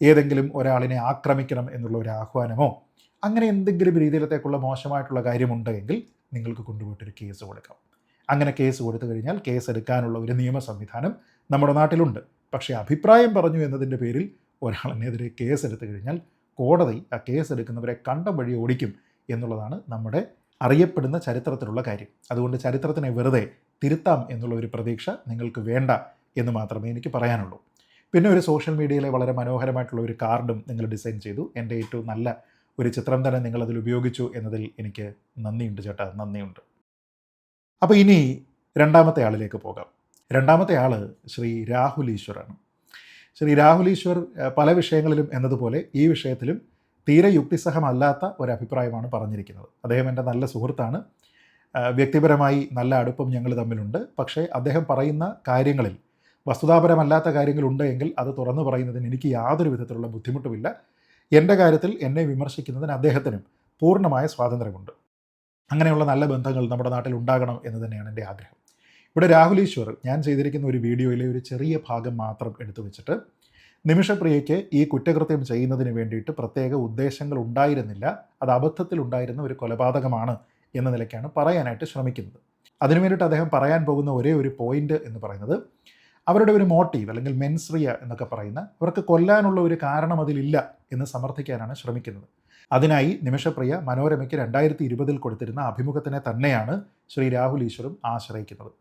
ഏതെങ്കിലും ഒരാളിനെ ആക്രമിക്കണം എന്നുള്ള ഒരു ആഹ്വാനമോ അങ്ങനെ എന്തെങ്കിലും രീതിയിലത്തേക്കുള്ള മോശമായിട്ടുള്ള കാര്യമുണ്ടെങ്കിൽ നിങ്ങൾക്ക് കൊണ്ടുപോയിട്ടൊരു കേസ് കൊടുക്കാം. അങ്ങനെ കേസ് കൊടുത്തു കഴിഞ്ഞാൽ കേസ് എടുക്കാനുള്ള ഒരു നിയമ സംവിധാനം നമ്മുടെ നാട്ടിലുണ്ട്. പക്ഷേ അഭിപ്രായം പറഞ്ഞു എന്നതിൻ്റെ പേരിൽ ഒരാളിനെതിരെ കേസ് എടുത്തു കഴിഞ്ഞാൽ കോടതി ആ കേസ് എടുക്കുന്നവരെ കണ്ടം വഴി ഓടിക്കും എന്നുള്ളതാണ് നമ്മുടെ അറിയപ്പെടുന്ന ചരിത്രത്തിലുള്ള കാര്യം. അതുകൊണ്ട് ചരിത്രത്തിനെ വെറുതെ തിരുത്താം എന്നുള്ള ഒരു പ്രതീക്ഷ നിങ്ങൾക്ക് വേണ്ട എന്ന് മാത്രമേ എനിക്ക് പറയാനുള്ളൂ. പിന്നെ ഒരു സോഷ്യൽ മീഡിയയിലെ വളരെ മനോഹരമായിട്ടുള്ള ഒരു കാർഡും നിങ്ങൾ ഡിസൈൻ ചെയ്തു. എൻ്റെ ഏറ്റവും നല്ല ഒരു ചിത്രം തന്നെ നിങ്ങളതിൽ ഉപയോഗിച്ചു എന്നതിൽ എനിക്ക് നന്ദിയുണ്ട് ചേട്ടാ, നന്ദിയുണ്ട്. അപ്പോൾ ഇനി രണ്ടാമത്തെ ആളിലേക്ക് പോകാം. രണ്ടാമത്തെ ആൾ ശ്രീ രാഹുൽ ഈശ്വറാണ്. ശ്രീ രാഹുൽ ഈശ്വർ പല വിഷയങ്ങളിലും എന്നതുപോലെ ഈ വിഷയത്തിലും തീരെ യുക്തിസഹമല്ലാത്ത ഒരഭിപ്രായമാണ് പറഞ്ഞിരിക്കുന്നത്. അദ്ദേഹം എൻ്റെ നല്ല സുഹൃത്താണ്. വ്യക്തിപരമായി നല്ല അടുപ്പം ഞങ്ങൾ തമ്മിലുണ്ട്. പക്ഷേ അദ്ദേഹം പറയുന്ന കാര്യങ്ങളിൽ വസ്തുതാപരമല്ലാത്ത കാര്യങ്ങളുണ്ട് എങ്കിൽ അത് തുറന്നു പറയുന്നതിന് എനിക്ക് യാതൊരു വിധത്തിലുള്ള ബുദ്ധിമുട്ടുമില്ല. എൻ്റെ കാര്യത്തിൽ എന്നെ വിമർശിക്കുന്നതിന് അദ്ദേഹത്തിനും പൂർണ്ണമായ സ്വാതന്ത്ര്യമുണ്ട്. അങ്ങനെയുള്ള നല്ല ബന്ധങ്ങൾ നമ്മുടെ നാട്ടിൽ ഉണ്ടാകണം എന്ന് തന്നെയാണ് എൻ്റെ ആഗ്രഹം. ഇവിടെ രാഹുൽ ഈശ്വർ ഞാൻ ചെയ്തിരിക്കുന്ന ഒരു വീഡിയോയിലെ ഒരു ചെറിയ ഭാഗം മാത്രം എടുത്തു വെച്ചിട്ട് നിമിഷപ്രിയയ്ക്ക് ഈ കുറ്റകൃത്യം ചെയ്യുന്നതിന് വേണ്ടിയിട്ട് പ്രത്യേക ഉദ്ദേശങ്ങൾ ഉണ്ടായിരുന്നില്ല, അത് അബദ്ധത്തിൽ ഉണ്ടായിരുന്ന ഒരു കൊലപാതകമാണ് എന്ന നിലയ്ക്കാണ് പറയാനായിട്ട് ശ്രമിക്കുന്നത്. അതിനു വേണ്ടിയിട്ട് അദ്ദേഹം പറയാൻ പോകുന്ന ഒരേ ഒരു പോയിന്റ് എന്ന് പറയുന്നത് അവരുടെ ഒരു മോട്ടീവ് അല്ലെങ്കിൽ മെൻസ്രിയ എന്നൊക്കെ പറയുന്ന അവർക്ക് കൊല്ലാനുള്ള ഒരു കാരണം അതിലില്ല എന്ന് സമർത്ഥിക്കാനാണ് ശ്രമിക്കുന്നത്. അതിനായി നിമിഷപ്രിയ മനോരമയ്ക്ക് 2020 കൊടുത്തിരുന്ന അഭിമുഖത്തിനെ തന്നെയാണ് ശ്രീ രാഹുൽ ഈശ്വറും ആശ്രയിക്കുന്നത്.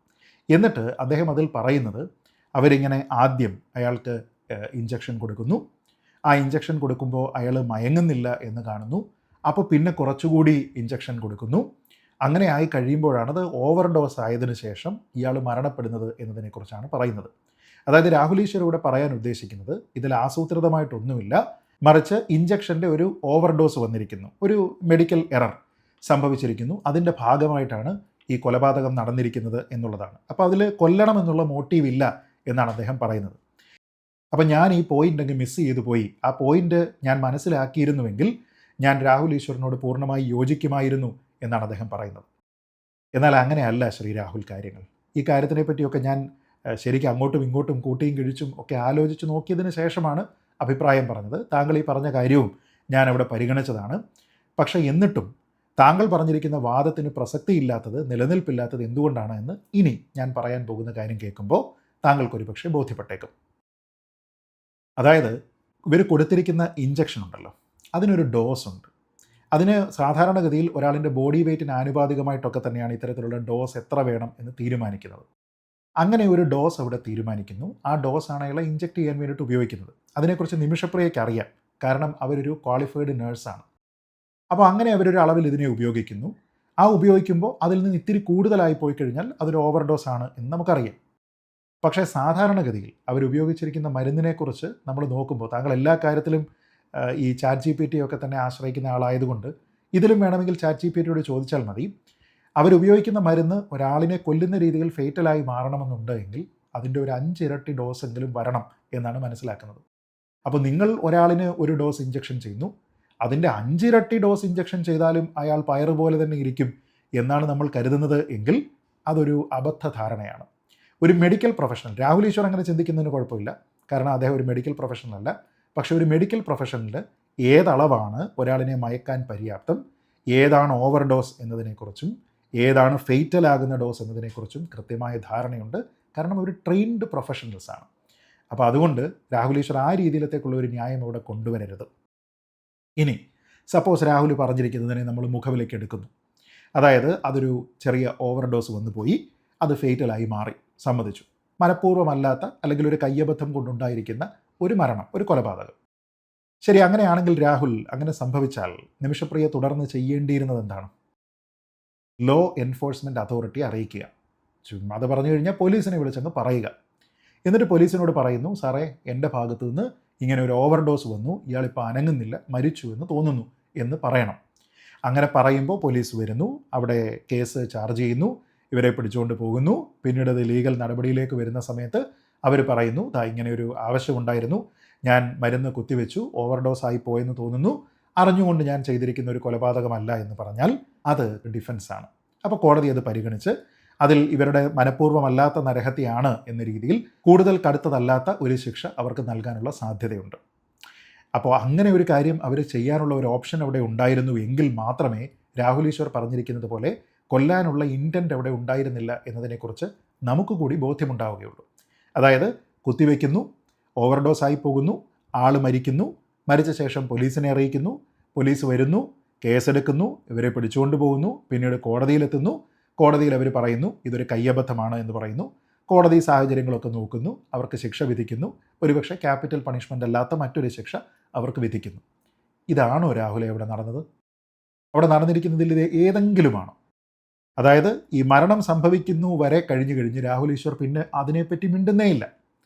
എന്നിട്ട് അദ്ദേഹം അതിൽ പറയുന്നത് അവരിങ്ങനെ ആദ്യം അയാൾക്ക് ഇഞ്ചക്ഷൻ കൊടുക്കുന്നു, ആ ഇഞ്ചക്ഷൻ കൊടുക്കുമ്പോൾ അയാൾ മയങ്ങുന്നില്ല എന്ന് കാണുന്നു, അപ്പോൾ പിന്നെ കുറച്ചുകൂടി ഇഞ്ചക്ഷൻ കൊടുക്കുന്നു, അങ്ങനെ ആയി കഴിയുമ്പോഴാണ് അത് ഓവർ ഡോസ് ആയതിനു ശേഷം ഇയാൾ മരണപ്പെടുന്നത് എന്നതിനെക്കുറിച്ചാണ് പറയുന്നത്. അതായത് രാഹുൽ ഈശ്വർ ഇവിടെ പറയാൻ ഉദ്ദേശിക്കുന്നത് ഇതിൽ ആസൂത്രിതമായിട്ടൊന്നുമില്ല, മറിച്ച് ഇഞ്ചക്ഷൻ്റെ ഒരു ഓവർ ഡോസ് വന്നിരിക്കുന്നു, ഒരു മെഡിക്കൽ എറർ സംഭവിച്ചിരിക്കുന്നു, അതിൻ്റെ ഭാഗമായിട്ടാണ് ഈ കൊലപാതകം നടന്നിരിക്കുന്നത് എന്നുള്ളതാണ്. അപ്പോൾ അതിൽ കൊല്ലണം എന്നുള്ള മോട്ടീവ് ഇല്ല എന്നാണ് അദ്ദേഹം പറയുന്നത്. അപ്പം ഞാൻ ഈ പോയിൻ്റ് അങ്ങ് മിസ് ചെയ്തു പോയി, ആ പോയിൻ്റ് ഞാൻ മനസ്സിലാക്കിയിരുന്നുവെങ്കിൽ ഞാൻ രാഹുൽ ഈശ്വറിനോട് പൂർണ്ണമായി യോജിക്കുമായിരുന്നു എന്നാണ് അദ്ദേഹം പറയുന്നത്. എന്നാൽ അങ്ങനെയല്ല ശ്രീ രാഹുൽ കാര്യങ്ങൾ. ഈ കാര്യത്തിനെ പറ്റിയൊക്കെ ഞാൻ ശരിക്കും അങ്ങോട്ടും ഇങ്ങോട്ടും കൂട്ടിയും കിഴിച്ചും ഒക്കെ ആലോചിച്ച് നോക്കിയതിന് ശേഷമാണ് അഭിപ്രായം പറഞ്ഞത്. താങ്കൾ ഈ പറഞ്ഞ കാര്യവും ഞാൻ അവിടെ പരിഗണിച്ചതാണ്. പക്ഷേ എന്നിട്ടും താങ്കൾ പറഞ്ഞിരിക്കുന്ന വാദത്തിന് പ്രസക്തിയില്ലാത്തത്, നിലനിൽപ്പില്ലാത്തത് എന്തുകൊണ്ടാണ് എന്ന് ഇനി ഞാൻ പറയാൻ പോകുന്ന കാര്യം കേൾക്കുമ്പോൾ താങ്കൾക്കൊരു പക്ഷേ ബോധ്യപ്പെട്ടേക്കും. അതായത് ഇവർ കൊടുത്തിരിക്കുന്ന ഇഞ്ചക്ഷൻ ഉണ്ടല്ലോ, അതിനൊരു ഡോസ് ഉണ്ട്. അതിന് സാധാരണഗതിയിൽ ഒരാളിൻ്റെ ബോഡി വെയ്റ്റിന് ആനുപാതികമായിട്ടൊക്കെ തന്നെയാണ് ഇത്തരത്തിലുള്ള ഡോസ് എത്ര വേണം എന്ന് തീരുമാനിക്കുന്നത്. അങ്ങനെ ഒരു ഡോസ് അവിടെ തീരുമാനിക്കുന്നു. ആ ഡോസാണ് അയാളെ ഇഞ്ചക്ട് ചെയ്യാൻ വേണ്ടിയിട്ട് ഉപയോഗിക്കുന്നത്. അതിനെക്കുറിച്ച് നിമിഷപ്രിയയ്ക്ക് അറിയാം, കാരണം അവരൊരു ക്വാളിഫൈഡ് നേഴ്സാണ്. അപ്പോൾ അങ്ങനെ അവരൊരു അളവിൽ ഇതിനെ ഉപയോഗിക്കുന്നു. ആ ഉപയോഗിക്കുമ്പോൾ അതിൽ നിന്ന് ഇത്തിരി കൂടുതലായി പോയി കഴിഞ്ഞാൽ അതൊരു ഓവർ ഡോസ് ആണ് എന്ന് നമുക്കറിയാം. പക്ഷേ സാധാരണഗതിയിൽ അവരുപയോഗിച്ചിരിക്കുന്ന മരുന്നിനെക്കുറിച്ച് നമ്മൾ നോക്കുമ്പോൾ, താങ്കൾ എല്ലാ കാര്യത്തിലും ഈ ChatGPT ഒക്കെ തന്നെ ആശ്രയിക്കുന്ന ആളായതുകൊണ്ട് ഇതിലും വേണമെങ്കിൽ ChatGPTയോട് ചോദിച്ചാൽ മതി. അവരുപയോഗിക്കുന്ന മരുന്ന് ഒരാളിനെ കൊല്ലുന്ന രീതിയിൽ ഫേറ്റലായി മാറണമെന്നുണ്ടെങ്കിൽ അതിൻ്റെ ഒരു 5 ഇരട്ടി ഡോസ് എങ്കിലും വരണം എന്നാണ് മനസ്സിലാക്കുന്നത്. അപ്പോൾ നിങ്ങൾ ഒരാളിന് ഒരു ഡോസ് ഇഞ്ചക്ഷൻ ചെയ്യുന്നു, അതിൻ്റെ 5 ഇരട്ടി ഡോസ് ഇഞ്ചക്ഷൻ ചെയ്താലും അയാൾ പയറ് പോലെ തന്നെ ഇരിക്കും എന്നാണ് നമ്മൾ കരുതുന്നത് എങ്കിൽ അതൊരു അബദ്ധ ധാരണയാണ്. ഒരു മെഡിക്കൽ പ്രൊഫഷണൽ, രാഹുൽ ഈശ്വർ അങ്ങനെ ചിന്തിക്കുന്നതിന് കുഴപ്പമില്ല, കാരണം അദ്ദേഹം ഒരു മെഡിക്കൽ പ്രൊഫഷണൽ അല്ല. പക്ഷേ ഒരു മെഡിക്കൽ പ്രൊഫഷണലിൽ ഏതളവാണ് ഒരാളിനെ മയക്കാൻ പര്യാപ്തം, ഏതാണ് ഓവർ ഡോസ് എന്നതിനെക്കുറിച്ചും ഏതാണ് ഫെയ്റ്റൽ ആകുന്ന ഡോസ് എന്നതിനെക്കുറിച്ചും കൃത്യമായ ധാരണയുണ്ട്. കാരണം അവർ ട്രെയിൻഡ് പ്രൊഫഷണൽസാണ്. അപ്പോൾ അതുകൊണ്ട് രാഹുൽ ഈശ്വർ ആ രീതിയിലത്തേക്കുള്ള ഒരു ന്യായം അവിടെ കൊണ്ടുവരരുത്. ഇനി സപ്പോസ് രാഹുൽ പറഞ്ഞിരിക്കുന്നതിനെ നമ്മൾ മുഖവിലേക്ക് എടുക്കുന്നു, അതായത് അതൊരു ചെറിയ ഓവർ ഡോസ് വന്നു പോയി, അത് ഫേറ്റലായി മാറി, സമ്മതിച്ചു, മനഃപൂർവ്വമല്ലാത്ത അല്ലെങ്കിൽ ഒരു കയ്യബദ്ധം കൊണ്ടുണ്ടായിരിക്കുന്ന ഒരു മരണം, ഒരു കൊലപാതകം. ശരി, അങ്ങനെയാണെങ്കിൽ രാഹുൽ അങ്ങനെ സംഭവിച്ചാൽ നിമിഷപ്രിയ തുടർന്ന് ചെയ്യേണ്ടിയിരുന്നത് എന്താണ്? ലോ എൻഫോഴ്സ്മെൻറ്റ് അതോറിറ്റിയെ അറിയിക്കുക. ചുമ്മാ അത് പറഞ്ഞു കഴിഞ്ഞാൽ പോലീസിനെ വിളിച്ചങ്ങ് പറയുക. എന്നിട്ട് പോലീസിനോട് പറയുന്നു, സാറേ എൻ്റെ ഭാഗത്തു നിന്ന് ഇങ്ങനെ ഒരു ഓവർ ഡോസ് വന്നു, ഇയാളിപ്പോൾ അനങ്ങുന്നില്ല, മരിച്ചു എന്ന് തോന്നുന്നു എന്ന് പറയണം. അങ്ങനെ പറയുമ്പോൾ പോലീസ് വരുന്നു, അവിടെ കേസ് ചാർജ് ചെയ്യുന്നു, ഇവരെ പിടിച്ചുകൊണ്ട് പോകുന്നു. പിന്നീട് അത് ലീഗൽ നടപടിയിലേക്ക് വരുന്ന സമയത്ത് അവർ പറയുന്നു, ഇങ്ങനെ ഒരു ആവശ്യമുണ്ടായിരുന്നു, ഞാൻ മരുന്ന് കുത്തിവെച്ചു, ഓവർഡോസ് ആയി പോയെന്ന് തോന്നുന്നു, അറിഞ്ഞുകൊണ്ട് ഞാൻ ചെയ്തിരിക്കുന്ന ഒരു കൊലപാതകമല്ല എന്ന് പറഞ്ഞാൽ അത് ഡിഫൻസാണ്. അപ്പോൾ കോടതി അത് പരിഗണിച്ച് അതിൽ ഇവരുടെ മനഃപൂർവ്വമല്ലാത്ത നരഹത്യയാണ് എന്ന രീതിയിൽ കൂടുതൽ കടുത്തതല്ലാത്ത ഒരു ശിക്ഷ അവർക്ക് നൽകാനുള്ള സാധ്യതയുണ്ട്. അപ്പോൾ അങ്ങനെ ഒരു കാര്യം അവർ ചെയ്യാനുള്ള ഒരു ഓപ്ഷൻ അവിടെ ഉണ്ടായിരുന്നു എങ്കിൽ മാത്രമേ രാഹുൽ ഈശ്വർ പറഞ്ഞിരിക്കുന്നത് പോലെ കൊല്ലാനുള്ള ഇൻറ്റൻറ്റ് അവിടെ ഉണ്ടായിരുന്നില്ല എന്നതിനെക്കുറിച്ച് നമുക്ക് കൂടി ബോധ്യമുണ്ടാവുകയുള്ളൂ. അതായത് കുത്തിവെക്കുന്നു, ഓവർഡോസ് ആയി പോകുന്നു, ആൾ മരിക്കുന്നു, മരിച്ച ശേഷം പോലീസിനെ അറിയിക്കുന്നു, പോലീസ് വരുന്നു, കേസെടുക്കുന്നു, ഇവരെ പിടിച്ചുകൊണ്ട് പോകുന്നു, പിന്നീട് കോടതിയിലെത്തുന്നു, കോടതിയിൽ അവർ പറയുന്നു ഇതൊരു കയ്യബദ്ധമാണ് എന്ന് പറയുന്നു, കോടതി സാഹചര്യങ്ങളൊക്കെ നോക്കുന്നു, അവർക്ക് ശിക്ഷ വിധിക്കുന്നു, ഒരുപക്ഷെ ക്യാപിറ്റൽ പണിഷ്മെൻ്റ് അല്ലാത്ത മറ്റൊരു ശിക്ഷ അവർക്ക് വിധിക്കുന്നു. ഇതാണോ രാഹുലെ അവിടെ നടന്നത്? അവിടെ നടന്നിരിക്കുന്നതിൽ ഇത് ഏതെങ്കിലുമാണോ? അതായത് ഈ മരണം സംഭവിക്കുന്നു വരെ കഴിഞ്ഞ് രാഹുൽ ഈശ്വർ പിന്നെ അതിനെപ്പറ്റി മിണ്ടുന്നേയില്ല.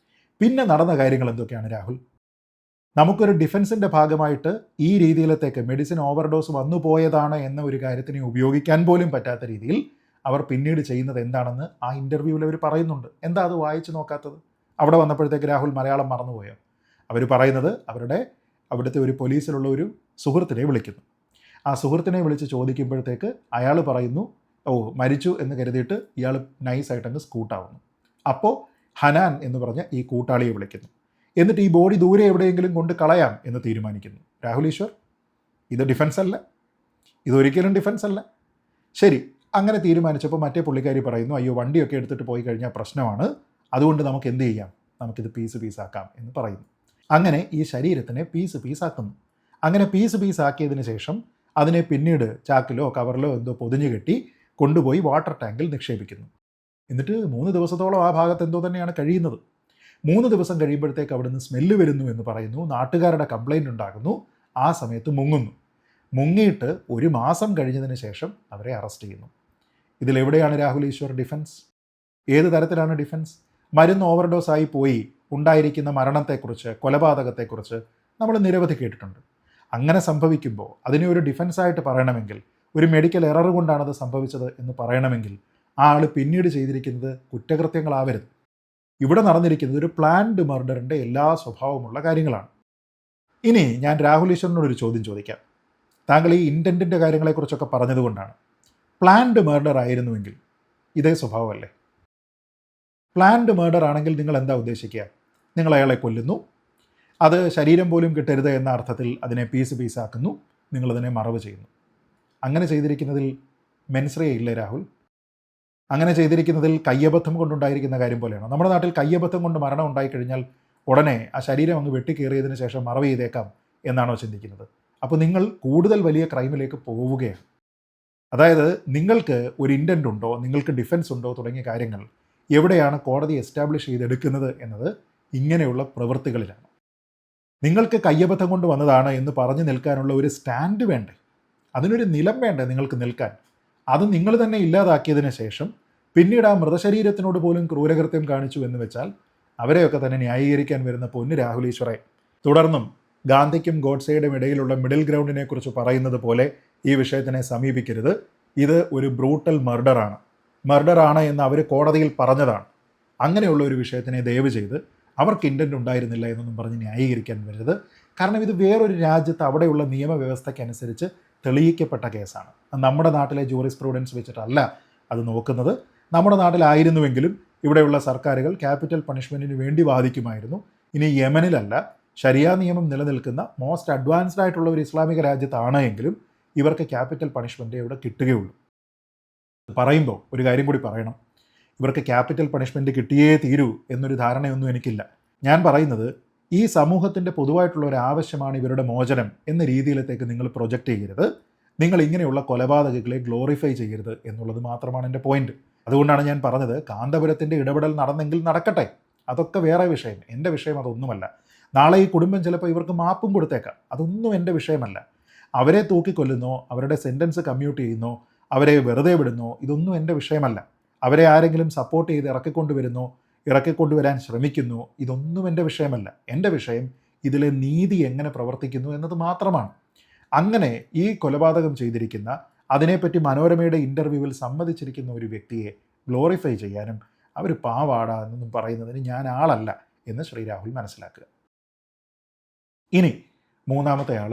പിന്നെ നടന്ന കാര്യങ്ങൾ എന്തൊക്കെയാണ് രാഹുൽ? നമുക്കൊരു ഡിഫൻസിൻ്റെ ഭാഗമായിട്ട് ഈ രീതിയിലത്തേക്ക് മെഡിസിൻ ഓവർഡോസ് വന്നു പോയതാണ് എന്ന ഒരു കാര്യത്തിനെ ഉപയോഗിക്കാൻ പോലും പറ്റാത്ത രീതിയിൽ അവർ പിന്നീട് ചെയ്യുന്നത് എന്താണെന്ന് ആ ഇൻ്റർവ്യൂവിൽ അവർ പറയുന്നുണ്ട്. എന്താ അത് വായിച്ചു നോക്കാത്തത്? അവിടെ വന്നപ്പോഴത്തേക്ക് രാഹുൽ മലയാളം മറന്നുപോയോ? അവർ പറയുന്നത് അവിടുത്തെ ഒരു പോലീസിലുള്ള ഒരു സുഹൃത്തിനെ വിളിക്കുന്നു. ആ സുഹൃത്തിനെ വിളിച്ച് ചോദിക്കുമ്പോഴത്തേക്ക് അയാൾ പറയുന്നു, മരിച്ചു എന്ന് കരുതിയിട്ട് ഇയാൾ നൈസായിട്ടങ്ങ് സ്കൂട്ടാവുന്നു. അപ്പോൾ ഹനാൻ എന്ന് പറഞ്ഞ ഈ കൂട്ടാളിയെ വിളിക്കുന്നു. എന്നിട്ട് ഈ ബോഡി ദൂരെ എവിടെയെങ്കിലും കൊണ്ട് കളയാം എന്ന് തീരുമാനിക്കുന്നു. രാഹുൽ ഈശ്വർ, ഇത് ഡിഫൻസ് അല്ല, ഇതൊരിക്കലും ഡിഫൻസ് അല്ല. ശരി, അങ്ങനെ തീരുമാനിച്ചപ്പോൾ മറ്റേ പുള്ളിക്കാരി പറയുന്നു, അയ്യോ വണ്ടിയൊക്കെ എടുത്തിട്ട് പോയി കഴിഞ്ഞാൽ പ്രശ്നമാണ്, അതുകൊണ്ട് നമുക്ക് എന്ത് ചെയ്യാം, നമുക്കിത് പീസാക്കാം എന്ന് പറയുന്നു. അങ്ങനെ ഈ ശരീരത്തിനെ പീസാക്കുന്നു. അങ്ങനെ പീസാക്കിയതിന് ശേഷം അതിനെ പിന്നീട് ചാക്കിലോ കവറിലോ എന്തോ പൊതിഞ്ഞു കെട്ടി കൊണ്ടുപോയി വാട്ടർ ടാങ്കിൽ നിക്ഷേപിക്കുന്നു. എന്നിട്ട് 3 ദിവസത്തോളം ആ ഭാഗത്ത് എന്തോ തന്നെയാണ് കഴിയുന്നത്. 3 ദിവസം കഴിയുമ്പോഴത്തേക്ക് അവിടുന്ന് സ്മെല്ല് വരുന്നു എന്ന് പറയുന്നു, നാട്ടുകാരുടെ കംപ്ലൈൻറ്റ് ഉണ്ടാകുന്നു, ആ സമയത്ത് മുങ്ങിയിട്ട് 1 മാസം കഴിഞ്ഞതിന് ശേഷം അവരെ അറസ്റ്റ് ചെയ്യുന്നു. ഇതിലെവിടെയാണ് രാഹുൽ ഈശ്വർ ഡിഫൻസ്? ഏത് തരത്തിലാണ് ഡിഫൻസ്? മരുന്ന് ഓവർഡോസ് ആയി പോയി ഉണ്ടായിരിക്കുന്ന മരണത്തെക്കുറിച്ച്, കൊലപാതകത്തെക്കുറിച്ച് നമ്മൾ നിരവധി കേട്ടിട്ടുണ്ട്. അങ്ങനെ സംഭവിക്കുമ്പോൾ അതിനെ ഒരു ഡിഫൻസായിട്ട് പറയണമെങ്കിൽ, ഒരു മെഡിക്കൽ എറർ കൊണ്ടാണത് സംഭവിച്ചത് എന്ന് പറയണമെങ്കിൽ ആ ആൾ പിന്നീട് ചെയ്തിരിക്കുന്നത് കുറ്റകൃത്യങ്ങളാവരുത്. ഇവിടെ നടന്നിരിക്കുന്നത് ഒരു പ്ലാൻഡ് മർഡറിൻ്റെ എല്ലാ സ്വഭാവമുള്ള കാര്യങ്ങളാണ്. ഇനി ഞാൻ രാഹുൽ ഈശ്വറിനോടൊരു ചോദ്യം ചോദിക്കാം. താങ്കൾ ഈ ഇൻറ്റൻറ്റിൻ്റെ കാര്യങ്ങളെക്കുറിച്ചൊക്കെ പറഞ്ഞതുകൊണ്ടാണ്. പ്ലാൻഡ് മർഡർ ആയിരുന്നുവെങ്കിൽ ഇതേ സ്വഭാവമല്ലേ? പ്ലാൻഡ് മർഡർ ആണെങ്കിൽ നിങ്ങൾ എന്താ ഉദ്ദേശിക്കുക? നിങ്ങൾ അയാളെ കൊല്ലുന്നു, അത് ശരീരം പോലും കിട്ടരുത് എന്ന അർത്ഥത്തിൽ അതിനെ പീസാക്കുന്നു, നിങ്ങളതിനെ മറവ് ചെയ്യുന്നു. അങ്ങനെ ചെയ്തിരിക്കുന്നതിൽ മെൻസ്രിയയില്ലേ രാഹുൽ? അങ്ങനെ ചെയ്തിരിക്കുന്നതിൽ കയ്യബദ്ധം കൊണ്ടുണ്ടായിരിക്കുന്ന കാര്യം പോലെയാണോ? നമ്മുടെ നാട്ടിൽ കയ്യബദ്ധം കൊണ്ട് മരണം ഉണ്ടായിക്കഴിഞ്ഞാൽ ഉടനെ ആ ശരീരം അങ്ങ് വെട്ടിക്കേറിയതിന് ശേഷം മറവ് ചെയ്തേക്കാം എന്നാണോ ചിന്തിക്കുന്നത്? അപ്പോൾ നിങ്ങൾ കൂടുതൽ വലിയ ക്രൈമിലേക്ക് പോവുകയാണ്. അതായത് നിങ്ങൾക്ക് ഒരു ഇൻറ്റൻറ്റ് ഉണ്ടോ, നിങ്ങൾക്ക് ഡിഫൻസ് ഉണ്ടോ തുടങ്ങിയ കാര്യങ്ങൾ എവിടെയാണ് കോടതി എസ്റ്റാബ്ലിഷ് ചെയ്തെടുക്കുന്നത് എന്നത് ഇങ്ങനെയുള്ള പ്രവൃത്തികളിലാണ്. നിങ്ങൾക്ക് കയ്യബദ്ധം കൊണ്ട് വന്നതാണ് എന്ന് പറഞ്ഞു നിൽക്കാനുള്ള ഒരു സ്റ്റാൻഡ് വേണ്ടേ? അതിനൊരു നിലം വേണ്ടേ നിങ്ങൾക്ക് നിൽക്കാൻ? അത് നിങ്ങൾ തന്നെ ഇല്ലാതാക്കിയതിന് ശേഷം പിന്നീട് ആ മൃതശരീരത്തിനോട് പോലും ക്രൂരകൃത്യം കാണിച്ചു എന്ന് വെച്ചാൽ അവരെയൊക്കെ തന്നെ ന്യായീകരിക്കാൻ വരുന്ന പൊന്ന് രാഹുൽ ഈശ്വറെ, തുടർന്നും ഗാന്ധിക്കും ഗോഡ്സെയുടെയും ഇടയിലുള്ള മിഡിൽ ഗ്രൗണ്ടിനെ കുറിച്ച് പറയുന്നത് പോലെ ഈ വിഷയത്തിനെ സമീപിക്കരുത്. ഇത് ഒരു ബ്രൂട്ടൽ മർഡറാണ് എന്ന് അവർ കോടതിയിൽ പറഞ്ഞതാണ്. അങ്ങനെയുള്ള ഒരു വിഷയത്തിനെ ദയവ് ചെയ്ത് അവർക്ക് ഇൻറ്റൻറ്റ് ഉണ്ടായിരുന്നില്ല എന്നൊന്നും പറഞ്ഞ് ന്യായീകരിക്കാൻ വരരുത്. കാരണം ഇത് വേറൊരു രാജ്യത്ത് അവിടെയുള്ള നിയമവ്യവസ്ഥയ്ക്കനുസരിച്ച് തെളിയിക്കപ്പെട്ട കേസാണ്. നമ്മുടെ നാട്ടിലെ ജൂറിസ്പ്രൂഡൻസ് വെച്ചിട്ടല്ല അത് നോക്കുന്നത്. നമ്മുടെ നാട്ടിലായിരുന്നുവെങ്കിലും ഇവിടെയുള്ള സർക്കാരുകൾ ക്യാപിറ്റൽ പണിഷ്മെൻറ്റിന് വേണ്ടി വാദിക്കുമായിരുന്നു. ഇനി യമനിലല്ല, ശരിയ നിയമം നിലനിൽക്കുന്ന മോസ്റ്റ് അഡ്വാൻസ്ഡ് ആയിട്ടുള്ള ഒരു ഇസ്ലാമിക രാജ്യത്താണ് എങ്കിലും ഇവർക്ക് ക്യാപിറ്റൽ പണിഷ്മെൻറ്റ് ഇവിടെ കിട്ടുകയുള്ളൂ. പറയുമ്പോൾ ഒരു കാര്യം കൂടി പറയണം. ഇവർക്ക് ക്യാപിറ്റൽ പണിഷ്മെൻറ്റ് കിട്ടിയേ തീരൂ എന്നൊരു ധാരണയൊന്നും എനിക്കില്ല. ഞാൻ പറയുന്നത് ഈ സമൂഹത്തിൻ്റെ പൊതുവായിട്ടുള്ള ഒരു ആവശ്യമാണ് ഇവരുടെ മോചനം എന്ന രീതിയിലത്തേക്ക് നിങ്ങൾ പ്രൊജക്റ്റ് ചെയ്യരുത്. നിങ്ങൾ ഇങ്ങനെയുള്ള കൊലപാതകങ്ങളെ ഗ്ലോറിഫൈ ചെയ്യരുത് എന്നുള്ളത് മാത്രമാണ് എൻ്റെ പോയിന്റ്. അതുകൊണ്ടാണ് ഞാൻ പറഞ്ഞത് കാന്തപുരത്തിൻ്റെ ഇടപെടൽ നടന്നെങ്കിൽ നടക്കട്ടെ, അതൊക്കെ വേറെ വിഷയം. എൻ്റെ വിഷയം അതൊന്നുമല്ല. നാളെ ഈ കുടുംബം ചിലപ്പോൾ ഇവർക്ക് മാപ്പും കൊടുത്തേക്കാം. അതൊന്നും എൻ്റെ വിഷയമല്ല. അവരെ തൂക്കിക്കൊല്ലുന്നോ, അവരുടെ സെൻറ്റൻസ് കമ്മ്യൂട്ട് ചെയ്യുന്നോ, അവരെ വെറുതെ വിടുന്നോ, ഇതൊന്നും എൻ്റെ വിഷയമല്ല. അവരെ ആരെങ്കിലും സപ്പോർട്ട് ചെയ്ത് ഇറക്കിക്കൊണ്ടുവരാൻ ശ്രമിക്കുന്നു, ഇതൊന്നും എൻ്റെ വിഷയമല്ല. എൻ്റെ വിഷയം ഇതിലെ നീതി എങ്ങനെ പ്രവർത്തിക്കുന്നു എന്നത് മാത്രമാണ്. അങ്ങനെ ഈ കൊലപാതകം ചെയ്തിരിക്കുന്ന, അതിനെപ്പറ്റി മനോരമയുടെ ഇൻ്റർവ്യൂവിൽ സമ്മതിച്ചിരിക്കുന്ന ഒരു വ്യക്തിയെ ഗ്ലോറിഫൈ ചെയ്യാനും അവർ പാവാട എന്നൊന്നും പറയുന്നതിന് ഞാൻ ആളല്ല എന്ന് ശ്രീ രാഹുൽ മനസ്സിലാക്കുക. ഇനി മൂന്നാമത്തെ ആൾ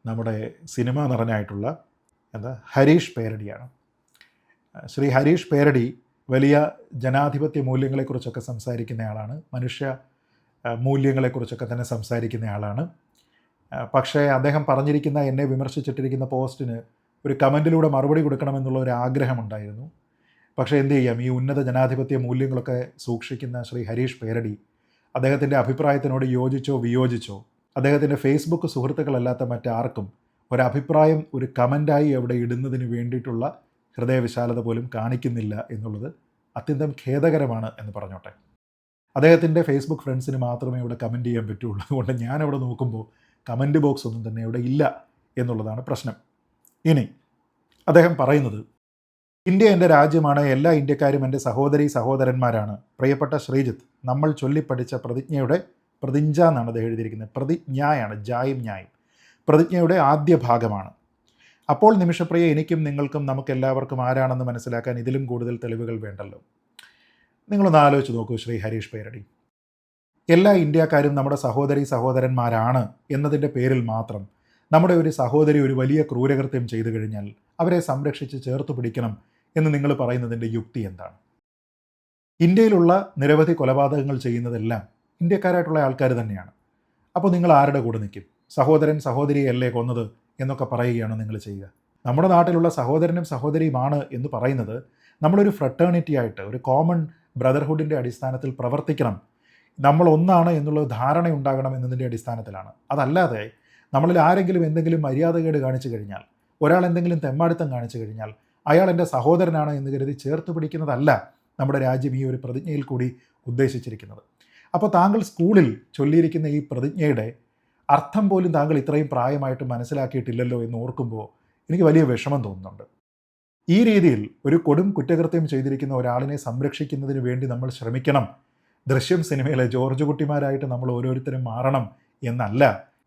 നമ്മുടെ സിനിമാ നടനായിട്ടുള്ള ഹരീഷ് പേരടിയാണ്. ശ്രീ ഹരീഷ് പേരടി വലിയ ജനാധിപത്യ മൂല്യങ്ങളെക്കുറിച്ചൊക്കെ സംസാരിക്കുന്ന ആളാണ്, മനുഷ്യ മൂല്യങ്ങളെക്കുറിച്ചൊക്കെ തന്നെ സംസാരിക്കുന്ന ആളാണ്. പക്ഷേ അദ്ദേഹം പറഞ്ഞിരിക്കുന്ന, എന്നെ വിമർശിച്ചിട്ടിരിക്കുന്ന പോസ്റ്റിന് ഒരു കമൻറ്റിലൂടെ മറുപടി കൊടുക്കണമെന്നുള്ള ഒരു ആഗ്രഹമുണ്ടായിരുന്നു. പക്ഷേ എന്ത് ചെയ്യാം, ഈ ഉന്നത ജനാധിപത്യ മൂല്യങ്ങളൊക്കെ സൂക്ഷിക്കുന്ന ശ്രീ ഹരീഷ് പേരടി അദ്ദേഹത്തിൻ്റെ അഭിപ്രായത്തിനോട് യോജിച്ചോ വിയോജിച്ചോ അദ്ദേഹത്തിൻ്റെ ഫേസ്ബുക്ക് സുഹൃത്തുക്കളല്ലാത്ത മറ്റാർക്കും ഒരഭിപ്രായം ഒരു കമൻ്റായി അവിടെ ഇടുന്നതിന് വേണ്ടിയിട്ടുള്ള ഹൃദയവിശാലത പോലും കാണിക്കുന്നില്ല എന്നുള്ളത് അത്യന്തം ഖേദകരമാണ് എന്ന് പറഞ്ഞോട്ടെ. അദ്ദേഹത്തിൻ്റെ ഫേസ്ബുക്ക് ഫ്രണ്ട്സിന് മാത്രമേ ഇവിടെ കമൻറ്റ് ചെയ്യാൻ പറ്റുള്ളൂ. അതുകൊണ്ട് ഞാനവിടെ നോക്കുമ്പോൾ കമൻറ്റ് ബോക്സ് ഒന്നും തന്നെ ഇവിടെ ഇല്ല എന്നുള്ളതാണ് പ്രശ്നം. ഇനി അദ്ദേഹം പറയുന്നത്, ഇന്ത്യ എൻ്റെ രാജ്യമാണ്, എല്ലാ ഇന്ത്യക്കാരും എൻ്റെ സഹോദരി സഹോദരന്മാരാണ്. പ്രിയപ്പെട്ട ശ്രീജിത്ത്, നമ്മൾ ചൊല്ലിപ്പഠിച്ച പ്രതിജ്ഞയുടെ പ്രതിജ്ഞ എന്നാണ് അത് എഴുതിയിരിക്കുന്നത്, പ്രതിജ്ഞയാണ്, ജായും ന്യായും, പ്രതിജ്ഞയുടെ ആദ്യ ഭാഗമാണ്. അപ്പോൾ നിമിഷപ്രിയ, എനിക്കും നിങ്ങൾക്കും നമുക്കെല്ലാവർക്കും ആരാണെന്ന് മനസ്സിലാക്കാൻ ഇതിലും കൂടുതൽ തെളിവുകൾ വേണ്ടല്ലോ. നിങ്ങളൊന്ന് ആലോചിച്ച് നോക്കൂ ശ്രീ ഹരീഷ് പേരടി. എല്ലാ ഇന്ത്യക്കാരും നമ്മുടെ സഹോദരി സഹോദരന്മാരാണ് എന്നതിൻ്റെ പേരിൽ മാത്രം നമ്മുടെ ഒരു സഹോദരി ഒരു വലിയ ക്രൂരകൃത്യം ചെയ്തു കഴിഞ്ഞാൽ അവരെ സംരക്ഷിച്ച് ചേർത്ത് പിടിക്കണം എന്ന് നിങ്ങൾ പറയുന്നതിൻ്റെ യുക്തി എന്താണ്? ഇന്ത്യയിലുള്ള നിരവധി കൊലപാതകങ്ങൾ ചെയ്യുന്നതെല്ലാം ഇന്ത്യക്കാരായിട്ടുള്ള ആൾക്കാർ തന്നെയാണ്. അപ്പോൾ നിങ്ങൾ ആരുടെ കൂടെ നിൽക്കും? സഹോദരൻ സഹോദരിയല്ലേ കൊന്നത് എന്നൊക്കെ പറയുകയാണോ നിങ്ങൾ ചെയ്യുക? നമ്മുടെ നാട്ടിലുള്ള സഹോദരനും സഹോദരിയുമാണ് എന്ന് പറയുന്നത് നമ്മളൊരു ഫ്രട്ടേണിറ്റി ആയിട്ട്, ഒരു കോമൺ ബ്രദർഹുഡിൻ്റെ അടിസ്ഥാനത്തിൽ പ്രവർത്തിക്കണം, നമ്മൾ ഒന്നാണ് എന്നുള്ള ധാരണ ഉണ്ടാകണം എന്നതിൻ്റെ അടിസ്ഥാനത്തിലാണ്. അതല്ലാതെ നമ്മളിൽ ആരെങ്കിലും എന്തെങ്കിലും മര്യാദകേട് കാണിച്ചു കഴിഞ്ഞാൽ, ഒരാൾ എന്തെങ്കിലും തെമ്മാടിത്തം കാണിച്ചു കഴിഞ്ഞാൽ അയാൾ എൻ്റെ സഹോദരനാണ് എന്ന് കരുതി ചേർത്ത് പിടിക്കുന്നതല്ല നമ്മുടെ രാജ്യം ഈ ഒരു പ്രതിജ്ഞയിൽ കൂടി ഉദ്ദേശിച്ചിരിക്കുന്നത്. അപ്പോൾ താങ്കൾ സ്കൂളിൽ ചൊല്ലിയിരിക്കുന്ന ഈ പ്രതിജ്ഞയുടെ അർത്ഥം പോലും താങ്കൾ ഇത്രയും പ്രായമായിട്ട് മനസ്സിലാക്കിയിട്ടില്ലല്ലോ എന്ന് ഓർക്കുമ്പോൾ എനിക്ക് വലിയ വിഷമം തോന്നുന്നുണ്ട്. ഈ രീതിയിൽ ഒരു കൊടും കുറ്റകൃത്യം ചെയ്തിരിക്കുന്ന ഒരാളിനെ സംരക്ഷിക്കുന്നതിന് വേണ്ടി നമ്മൾ ശ്രമിക്കണം. ദൃശ്യം സിനിമയിലെ ജോർജ് കുട്ടിമാരായിട്ട് നമ്മൾ ഓരോരുത്തരും മാറണം എന്നല്ല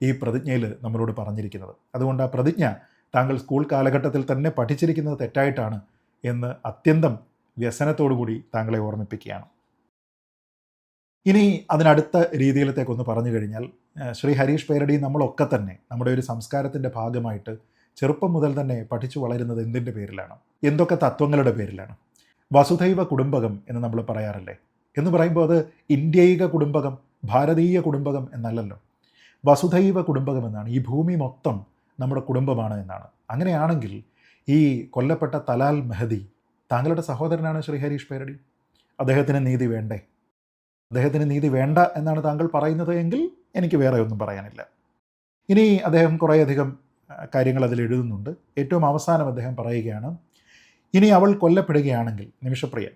ഈ പ്രതിജ്ഞയിൽ നമ്മളോട് പറഞ്ഞിരിക്കുന്നത്. അതുകൊണ്ട് ആ പ്രതിജ്ഞ താങ്കൾ സ്കൂൾ കാലഘട്ടത്തിൽ തന്നെ പഠിച്ചിരിക്കുന്നത് തെറ്റായിട്ടാണ് എന്ന് അത്യന്തം വ്യസനത്തോടു കൂടി താങ്കളെ ഓർമ്മിപ്പിക്കുകയാണ്. ഇനി അതിനടുത്ത രീതിയിലത്തേക്കൊന്ന് പറഞ്ഞു കഴിഞ്ഞാൽ, ശ്രീ ഹരീഷ് പേരടി നമ്മളൊക്കെ തന്നെ നമ്മുടെ ഒരു സംസ്കാരത്തിൻ്റെ ഭാഗമായിട്ട് ചെറുപ്പം മുതൽ തന്നെ പഠിച്ചു വളരുന്നത് എന്തിൻ്റെ പേരിലാണ്? എന്തൊക്കെ തത്വങ്ങളുടെ പേരിലാണ്? വസുധൈവ കുടുംബകം എന്ന് നമ്മൾ പറയാറില്ലേ? എന്ന് പറയുമ്പോൾ അത് ഇന്ത്യയിക കുടുംബകം, ഭാരതീയ കുടുംബകം എന്നല്ലല്ലോ. വസുധൈവ കുടുംബകം എന്നാണ്. ഈ ഭൂമി മൊത്തം നമ്മുടെ കുടുംബമാണ് എന്നാണ്. അങ്ങനെയാണെങ്കിൽ ഈ കൊല്ലപ്പെട്ട തലാൽ മെഹദി താങ്കളുടെ സഹോദരനാണ് ശ്രീ ഹരീഷ് പേരടി. അദ്ദേഹത്തിന് നീതി വേണ്ടേ? അദ്ദേഹത്തിന് നീതി വേണ്ട എന്നാണ് താങ്കൾ പറയുന്നത് എങ്കിൽ എനിക്ക് വേറെ ഒന്നും പറയാനില്ല. ഇനി അദ്ദേഹം കുറേയധികം കാര്യങ്ങൾ അതിൽ എഴുതുന്നുണ്ട്. ഏറ്റവും അവസാനം അദ്ദേഹം പറയുകയാണ്, ഇനി അവൾ കൊല്ലപ്പെടുകയാണെങ്കിൽ നിമിഷപ്രിയ,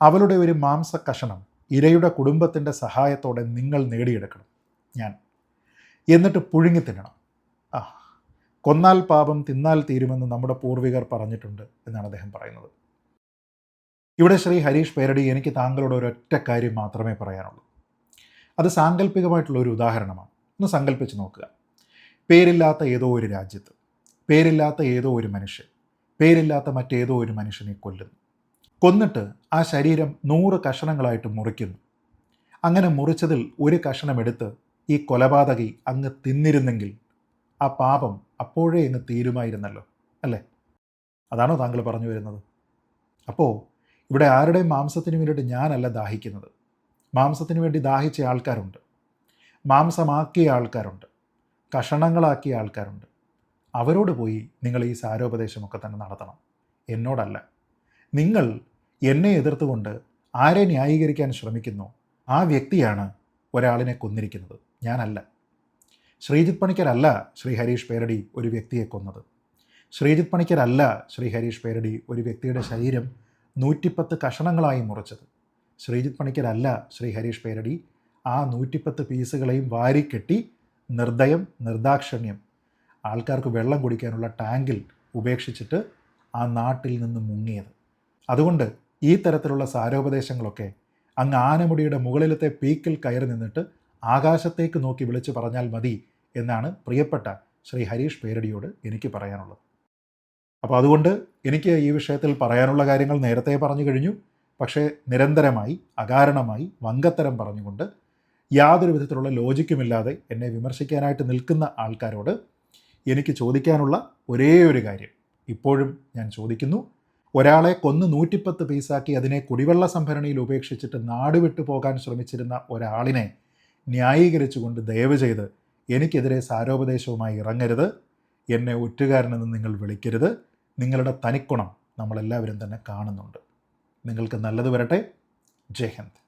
അവളുടെ ഒരു മാംസ കഷണം ഇരയുടെ കുടുംബത്തിൻ്റെ സഹായത്തോടെ നിങ്ങൾ നേടിയെടുക്കണം, ഞാൻ, എന്നിട്ട് പുഴുങ്ങി തിന്നണം. കൊന്നാൽ പാപം തിന്നാൽ തീരുമെന്ന് നമ്മുടെ പൂർവികർ പറഞ്ഞിട്ടുണ്ട് എന്നാണ് അദ്ദേഹം പറയുന്നത്. ഇവിടെ ശ്രീ ഹരീഷ് പേരടി, എനിക്ക് താങ്കളോട് ഒരൊറ്റ കാര്യം മാത്രമേ പറയാനുള്ളൂ. അത് സാങ്കല്പികമായിട്ടുള്ള ഒരു ഉദാഹരണമാണ്. ഒന്ന് സങ്കല്പിച്ച് നോക്കുക. പേരില്ലാത്ത ഏതോ ഒരു രാജ്യത്ത് പേരില്ലാത്ത ഏതോ ഒരു മനുഷ്യൻ പേരില്ലാത്ത മറ്റേതോ ഒരു മനുഷ്യനെ കൊല്ലുന്നു. കൊന്നിട്ട് ആ ശരീരം 100 കഷണങ്ങളായിട്ട് മുറിക്കുന്നു. അങ്ങനെ മുറിച്ചതിൽ ഒരു കഷണം എടുത്ത് ഈ കൊലപാതകി അങ്ങ് തിന്നിരുന്നെങ്കിൽ ആ പാപം അപ്പോഴേ അങ്ങ് തീരുമായിരുന്നല്ലോ, അല്ലേ? അതാണോ താങ്കൾ പറഞ്ഞു വരുന്നത്? അപ്പോൾ ഇവിടെ ആരുടെയും മാംസത്തിന് വേണ്ടിയിട്ട് ഞാനല്ല ദാഹിക്കുന്നത്. മാംസത്തിന് വേണ്ടി ദാഹിച്ച ആൾക്കാരുണ്ട്, മാംസമാക്കിയ ആൾക്കാരുണ്ട്, കഷണങ്ങളാക്കിയ ആൾക്കാരുണ്ട്. അവരോട് പോയി നിങ്ങൾ ഈ സാരോപദേശമൊക്കെ തന്നെ നടത്തണം, എന്നോടല്ല. നിങ്ങൾ എന്നെ എതിർത്തുകൊണ്ട് ആരെ ന്യായീകരിക്കാൻ ശ്രമിക്കുന്നു ആ വ്യക്തിയാണ് ഒരാളിനെ കൊന്നിരിക്കുന്നത്, ഞാനല്ല. ശ്രീജിത്ത് പണിക്കരല്ല ശ്രീ ഹരീഷ് പേരടി ഒരു വ്യക്തിയെ കൊന്നത്. ശ്രീജിത്ത് പണിക്കരല്ല ശ്രീ ഹരീഷ് പേരടി ഒരു വ്യക്തിയുടെ ശരീരം 110 കഷണങ്ങളായി മുറിച്ചത്. ശ്രീജിത്ത് പണിക്കരല്ല ശ്രീ ഹരീഷ് പേരടി ആ 110 പീസുകളെയും വാരിക്കെട്ടി നിർദ്ദയം നിർദാക്ഷിണ്യം ആൾക്കാർക്ക് വെള്ളം കുടിക്കാനുള്ള ടാങ്കിൽ ഉപേക്ഷിച്ചിട്ട് ആ നാട്ടിൽ നിന്ന് മുങ്ങിയത്. അതുകൊണ്ട് ഈ തരത്തിലുള്ള സാരോപദേശങ്ങളൊക്കെ അങ്ങ് ആനമുടിയുടെ മുകളിലത്തെ പീക്കിൽ കയറി നിന്നിട്ട് ആകാശത്തേക്ക് നോക്കി വിളിച്ചു പറഞ്ഞാൽ മതി എന്നാണ് പ്രിയപ്പെട്ട ശ്രീ ഹരീഷ് പേരടിയോട് എനിക്ക് പറയാനുള്ളത്. അപ്പോൾ അതുകൊണ്ട് എനിക്ക് ഈ വിഷയത്തിൽ പറയാനുള്ള കാര്യങ്ങൾ നേരത്തെ പറഞ്ഞു കഴിഞ്ഞു. പക്ഷേ നിരന്തരമായി അകാരണമായി വങ്കത്തരം പറഞ്ഞുകൊണ്ട് യാതൊരു വിധത്തിലുള്ള ലോജിക്കുമില്ലാതെ എന്നെ വിമർശിക്കാനായിട്ട് നിൽക്കുന്ന ആൾക്കാരോട് എനിക്ക് ചോദിക്കാനുള്ള ഒരേ ഒരു കാര്യം ഇപ്പോഴും ഞാൻ ചോദിക്കുന്നു. ഒരാളെ കൊന്ന് 110 പീസാക്കി അതിനെ കുടിവെള്ള സംഭരണിയിൽ ഉപേക്ഷിച്ചിട്ട് നാട് വിട്ടു പോകാൻ ശ്രമിച്ചിരുന്ന ഒരാളിനെ ന്യായീകരിച്ചുകൊണ്ട് ദയവ് ചെയ്ത് എനിക്കെതിരെ സാരോപദേശവുമായി ഇറങ്ങരുത്. എന്നെ ഒറ്റുകാരനെന്ന് നിങ്ങൾ വിളിക്കരുത്. നിങ്ങളുടെ തനിക്കുണം നമ്മളെല്ലാവരും തന്നെ കാണുന്നുണ്ട്. നിങ്ങൾക്ക് നല്ലത് വരട്ടെ. ജയ് ഹിന്ദ്.